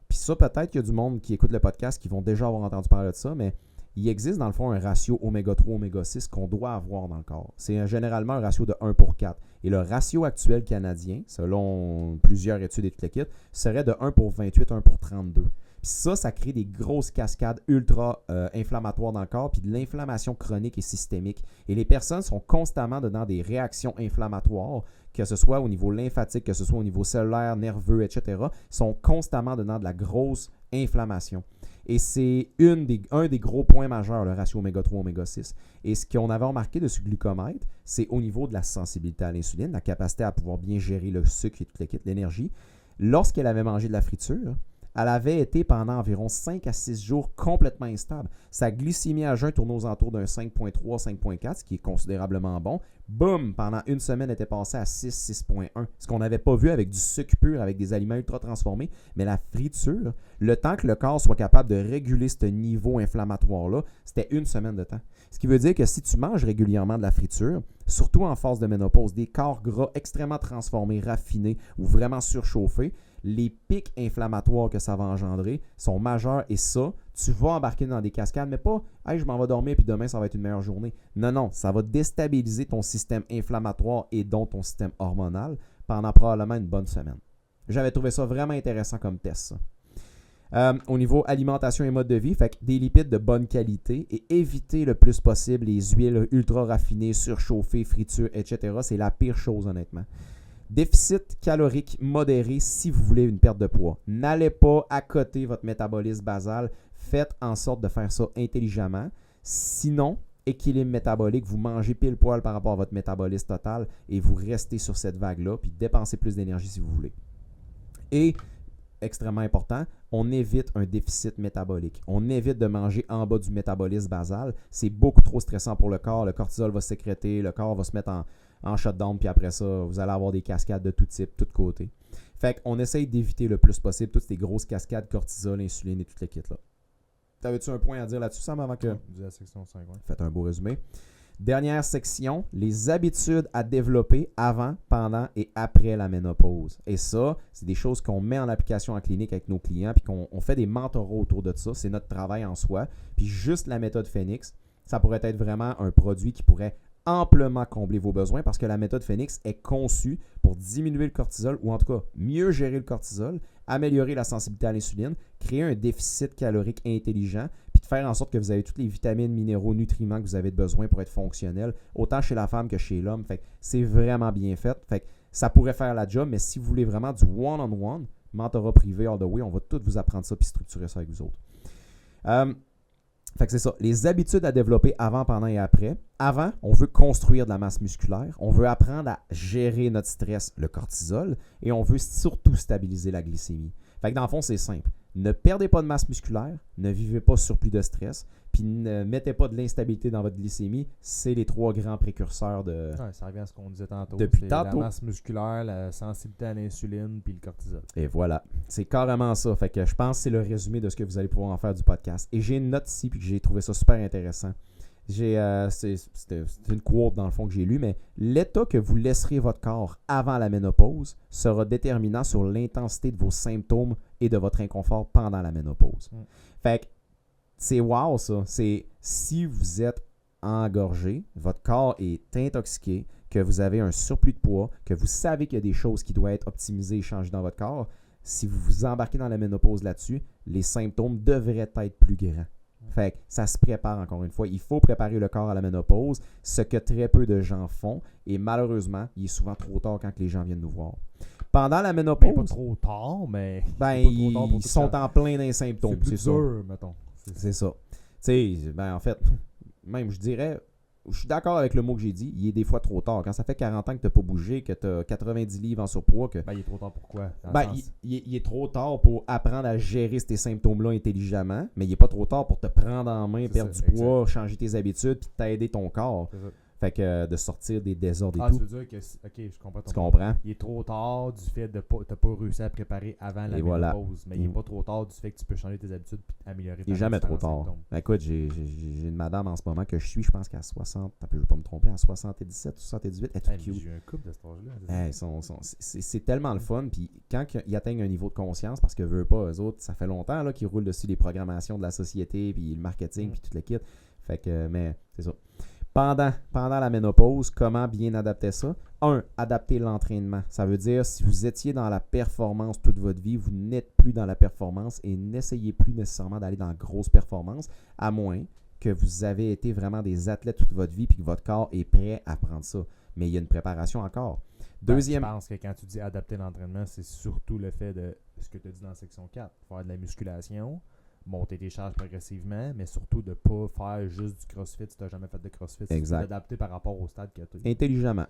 Puis ça, peut-être qu'il y a du monde qui écoute le podcast qui vont déjà avoir entendu parler de ça, mais il existe dans le fond un ratio oméga 3, oméga 6 qu'on doit avoir dans le corps. C'est généralement un ratio de 1/4. Et le ratio actuel canadien, selon plusieurs études et toute l'équipe, serait de 1/28, 1/32. Puis ça crée des grosses cascades ultra inflammatoires dans le corps, puis de l'inflammation chronique et systémique. Et les personnes sont constamment dans des réactions inflammatoires, que ce soit au niveau lymphatique, que ce soit au niveau cellulaire, nerveux, etc., sont constamment dans de la grosse inflammation. Et c'est un des gros points majeurs, le ratio oméga 3, oméga 6. Et ce qu'on avait remarqué de ce glucomètre, c'est au niveau de la sensibilité à l'insuline, la capacité à pouvoir bien gérer le sucre et toute l'équipe, l'énergie. Lorsqu'elle avait mangé de la friture, elle avait été pendant environ 5 à 6 jours complètement instable. Sa glycémie à jeun tournait aux alentours d'un 5.3, 5.4, ce qui est considérablement bon. Boum! Pendant une semaine, elle était passée à 6, 6.1. Ce qu'on n'avait pas vu avec du sucre pur, avec des aliments ultra transformés. Mais la friture, le temps que le corps soit capable de réguler ce niveau inflammatoire-là, c'était une semaine de temps. Ce qui veut dire que si tu manges régulièrement de la friture, surtout en phase de ménopause, des corps gras extrêmement transformés, raffinés ou vraiment surchauffés, les pics inflammatoires que ça va engendrer sont majeurs et ça, tu vas embarquer dans des cascades, mais pas « Hey, je m'en vais dormir puis demain, ça va être une meilleure journée ». Non, ça va déstabiliser ton système inflammatoire et donc ton système hormonal pendant probablement une bonne semaine. J'avais trouvé ça vraiment intéressant comme test, ça. Au niveau alimentation et mode de vie, fait que des lipides de bonne qualité et éviter le plus possible les huiles ultra raffinées, surchauffées, fritures, etc. C'est la pire chose, honnêtement. Déficit calorique modéré si vous voulez une perte de poids. N'allez pas accoter votre métabolisme basal. Faites en sorte de faire ça intelligemment. Sinon, équilibre métabolique, vous mangez pile poil par rapport à votre métabolisme total et vous restez sur cette vague-là puis dépensez plus d'énergie si vous voulez. Et, extrêmement important, on évite un déficit métabolique. On évite de manger en bas du métabolisme basal. C'est beaucoup trop stressant pour le corps. Le cortisol va se sécréter, le corps va se mettre en shutdown, puis après ça, vous allez avoir des cascades de tout type, tous côtés. Fait qu'on essaye d'éviter le plus possible toutes ces grosses cascades, cortisol, insuline et toutes les kits là. T'avais-tu un point à dire là-dessus, Sam, avant que... De la section 5, ouais. Faites un beau résumé. Dernière section, les habitudes à développer avant, pendant et après la ménopause. Et ça, c'est des choses qu'on met en application en clinique avec nos clients, puis qu'on fait des mentorats autour de ça. C'est notre travail en soi. Puis juste la méthode Phoenix, ça pourrait être vraiment un produit qui pourrait amplement combler vos besoins parce que la méthode Phoenix est conçue pour diminuer le cortisol ou en tout cas mieux gérer le cortisol, améliorer la sensibilité à l'insuline, créer un déficit calorique intelligent puis de faire en sorte que vous avez toutes les vitamines, minéraux, nutriments que vous avez besoin pour être fonctionnel, autant chez la femme que chez l'homme. Fait que c'est vraiment bien fait. Fait que ça pourrait faire la job, mais si vous voulez vraiment du one-on-one, mentorat privé all the way, on va tout vous apprendre ça puis structurer ça avec vous autres. Fait que c'est ça, les habitudes à développer avant, pendant et après. Avant, on veut construire de la masse musculaire, on veut apprendre à gérer notre stress, le cortisol, et on veut surtout stabiliser la glycémie. Fait que dans le fond, c'est simple. Ne perdez pas de masse musculaire, ne vivez pas surplus de stress, puis ne mettez pas de l'instabilité dans votre glycémie. C'est les 3 grands précurseurs de... Ouais, ça revient à ce qu'on disait tantôt. Depuis c'est tantôt. La masse musculaire, la sensibilité à l'insuline, puis le cortisol. Et voilà, c'est carrément ça. Fait que je pense que c'est le résumé de ce que vous allez pouvoir en faire du podcast. Et j'ai une note ici, puis que j'ai trouvé ça super intéressant. C'était une quote dans le fond que j'ai lu, mais l'état que vous laisserez votre corps avant la ménopause sera déterminant sur l'intensité de vos symptômes et de votre inconfort pendant la ménopause. Fait que c'est wow ça. C'est si vous êtes engorgé, votre corps est intoxiqué, que vous avez un surplus de poids, que vous savez qu'il y a des choses qui doivent être optimisées et changées dans votre corps, si vous vous embarquez dans la ménopause là-dessus, les symptômes devraient être plus grands. Fait que ça se prépare encore une fois. Il faut préparer le corps à la ménopause, ce que très peu de gens font. Et malheureusement, il est souvent trop tard quand les gens viennent nous voir. Pendant la ménopause... Pas trop tard, mais... ils sont en plein d'un symptôme. C'est plus dur, mettons. C'est ça. Tu sais, en fait, même je dirais... Je suis d'accord avec le mot que j'ai dit. Il est des fois trop tard. Quand ça fait 40 ans que tu n'as pas bougé, que tu as 90 livres en surpoids... il est trop tard pourquoi? Il est trop tard pour apprendre à gérer ces symptômes-là intelligemment, mais il n'est pas trop tard pour te prendre en main, perdre du poids, changer tes habitudes puis t'aider ton corps. Fait que de sortir des désordres et tout. Tu veux dire que... Ok, je comprends ton point. Tu comprends? Il est trop tard du fait de t'as pas réussi à préparer avant la ménopause. Mais il n'est pas trop tard du fait que tu peux changer tes habitudes et améliorer ta Il n'est jamais trop tard. Écoute, j'ai une madame en ce moment que je suis, je pense qu'à 60, je ne vais pas me tromper, à 77 ou 78, elle est toute cute. J'ai un couple de cet âge-là. C'est tellement le fun. Puis quand ils atteignent un niveau de conscience, parce que veulent pas, eux autres, ça fait longtemps là, qu'ils roulent dessus les programmations de la société, puis le marketing, puis tout le kit. Fait que, mais c'est ça. Pendant la ménopause, comment bien adapter ça? 1. Adapter l'entraînement. Ça veut dire, si vous étiez dans la performance toute votre vie, vous n'êtes plus dans la performance et n'essayez plus nécessairement d'aller dans la grosse performance, à moins que vous avez été vraiment des athlètes toute votre vie et que votre corps est prêt à prendre ça. Mais il y a une préparation encore. Deuxième... Je pense que quand tu dis adapter l'entraînement, c'est surtout le fait de ce que tu as dit dans la section 4, faire de la musculation, monter tes charges progressivement, mais surtout de ne pas faire juste du crossfit si tu n'as jamais fait de crossfit. Exact. C'est d'adapter par rapport au stade que tu as. Intelligemment.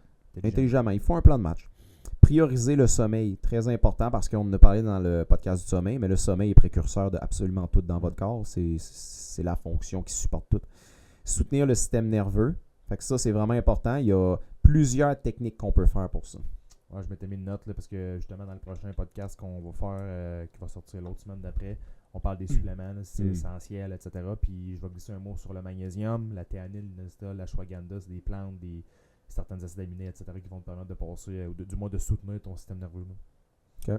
Il faut un plan de match. Prioriser le sommeil, très important parce qu'on en a parlé dans le podcast du sommeil, mais le sommeil est précurseur de absolument tout dans votre corps. C'est la fonction qui supporte tout. Soutenir le système nerveux. Fait que ça, c'est vraiment important. Il y a plusieurs techniques qu'on peut faire pour ça. Ouais, je m'étais mis une note là, parce que justement dans le prochain podcast qu'on va faire, qui va sortir l'autre semaine d'après, on parle des suppléments, là, c'est essentiel, etc. Puis je vais glisser un mot sur le magnésium, la théanine, l'ashwagandha, c'est des plantes, certaines acides aminés, etc. qui vont te permettre de passer, ou du moins de soutenir ton système nerveux. OK.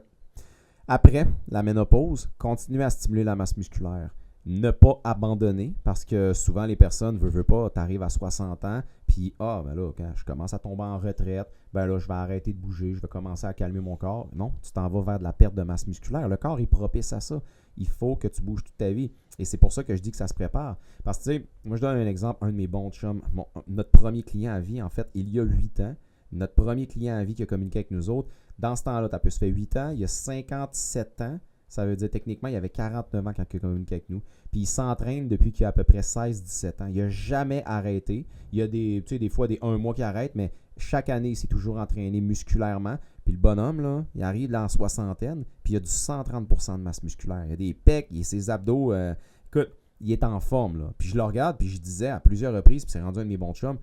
Après la ménopause, continuez à stimuler la masse musculaire. Ne pas abandonner, parce que souvent les personnes veulent pas, tu arrives à 60 ans, puis ben là, quand je commence à tomber en retraite, ben là, je vais arrêter de bouger, je vais commencer à calmer mon corps. Non, tu t'en vas vers de la perte de masse musculaire. Le corps est propice à ça. Il faut que tu bouges toute ta vie. Et c'est pour ça que je dis que ça se prépare. Parce que, tu sais, moi, je donne un exemple, un de mes bons chums, notre premier client à vie, en fait, il y a 8 ans, notre premier client à vie qui a communiqué avec nous autres, dans ce temps-là, tu as pu se faire 8 ans, il y a 57 ans, ça veut dire techniquement, il avait 49 ans quand il a communiqué avec nous. Puis il s'entraîne depuis qu'il a à peu près 16-17 ans. Il n'a jamais arrêté. Il y a des fois des 1 mois qui arrêtent, mais chaque année, il s'est toujours entraîné musculairement. Puis le bonhomme, là, il arrive dans la soixantaine, puis il a du 130% de masse musculaire. Il a des pecs, il a ses abdos. Écoute, il est en forme, là. Puis je le regarde, puis je disais à plusieurs reprises, puis c'est rendu un de mes bons chums,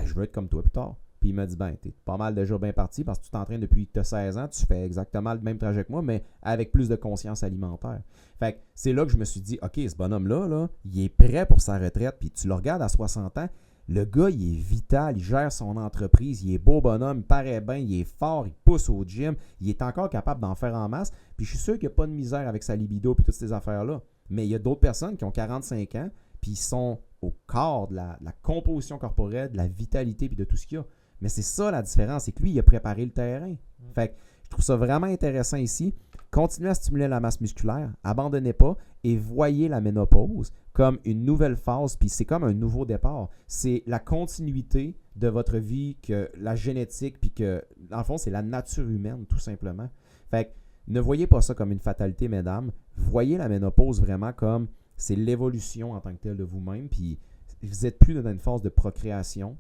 je veux être comme toi plus tard. Puis il m'a dit, t'es pas mal déjà bien parti parce que tu t'entraînes depuis que tu as 16 ans, tu fais exactement le même trajet que moi, mais avec plus de conscience alimentaire. Fait que c'est là que je me suis dit, OK, ce bonhomme-là, là, il est prêt pour sa retraite, puis tu le regardes à 60 ans, le gars, il est vital, il gère son entreprise, il est beau bonhomme, il paraît bien, il est fort, il pousse au gym, il est encore capable d'en faire en masse, puis je suis sûr qu'il n'y a pas de misère avec sa libido et toutes ces affaires-là. Mais il y a d'autres personnes qui ont 45 ans, puis ils sont au corps de la composition corporelle, de la vitalité, puis de tout ce qu'il y a. Mais c'est ça la différence, c'est que lui, il a préparé le terrain. Fait que je trouve ça vraiment intéressant ici. Continuez à stimuler la masse musculaire, abandonnez pas et voyez la ménopause comme une nouvelle phase, puis c'est comme un nouveau départ. C'est la continuité de votre vie, que la génétique, puis que, dans le fond, c'est la nature humaine, tout simplement. Fait que ne voyez pas ça comme une fatalité, mesdames. Voyez la ménopause vraiment comme c'est l'évolution en tant que telle de vous-même, puis vous n'êtes plus dans une phase de procréation.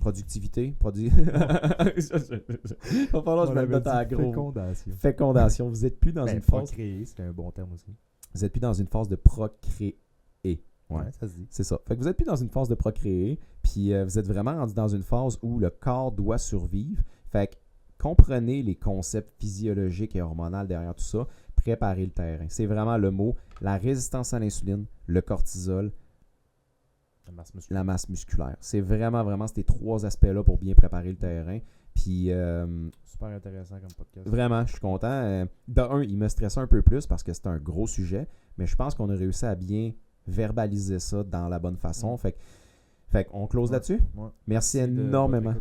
Productivité, Il va falloir que je me mette à gros. Fécondation. Vous n'êtes plus dans une phase. Procréer, c'est un bon terme aussi. Vous n'êtes plus dans une phase de procréer. Ouais, ça se dit. C'est ça. Fait que vous n'êtes plus dans une phase de procréer, puis vous êtes vraiment rendu dans une phase où le corps doit survivre. Fait que comprenez les concepts physiologiques et hormonaux derrière tout ça. Préparez le terrain. C'est vraiment le mot. La résistance à l'insuline, le cortisol, la masse musculaire. C'est vraiment ces 3 aspects-là pour bien préparer le terrain. Puis, super intéressant comme podcast. Vraiment, je suis content. Il me stressait un peu plus parce que c'était un gros sujet, mais je pense qu'on a réussi à bien verbaliser ça dans la bonne façon. Fait qu'on close là-dessus. Ouais. Merci énormément.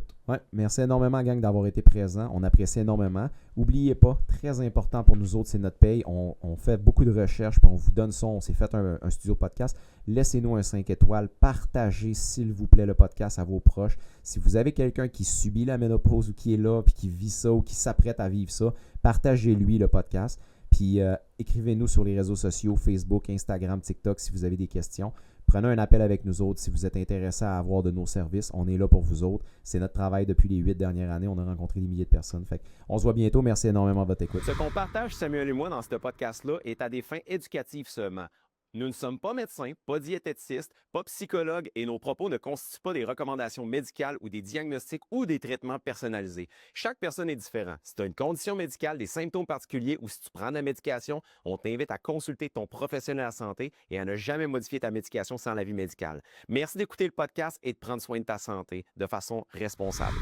Merci énormément, gang, d'avoir été présent. On apprécie énormément. N'oubliez pas, très important pour nous autres, c'est notre paye. On fait beaucoup de recherches, puis on vous donne ça. On s'est fait un studio podcast. Laissez-nous un 5 étoiles. Partagez, s'il vous plaît, le podcast à vos proches. Si vous avez quelqu'un qui subit la ménopause ou qui est là, puis qui vit ça ou qui s'apprête à vivre ça, partagez-lui le podcast. Puis écrivez-nous sur les réseaux sociaux, Facebook, Instagram, TikTok, si vous avez des questions. Prenez un appel avec nous autres si vous êtes intéressé à avoir de nos services. On est là pour vous autres. C'est notre travail depuis les 8 dernières années. On a rencontré des milliers de personnes. Fait on se voit bientôt. Merci énormément de votre écoute. Ce qu'on partage, Samuel et moi, dans ce podcast-là, est à des fins éducatives seulement. Nous ne sommes pas médecins, pas diététistes, pas psychologues et nos propos ne constituent pas des recommandations médicales ou des diagnostics ou des traitements personnalisés. Chaque personne est différente. Si tu as une condition médicale, des symptômes particuliers ou si tu prends de la médication, on t'invite à consulter ton professionnel de la santé et à ne jamais modifier ta médication sans l'avis médical. Merci d'écouter le podcast et de prendre soin de ta santé de façon responsable.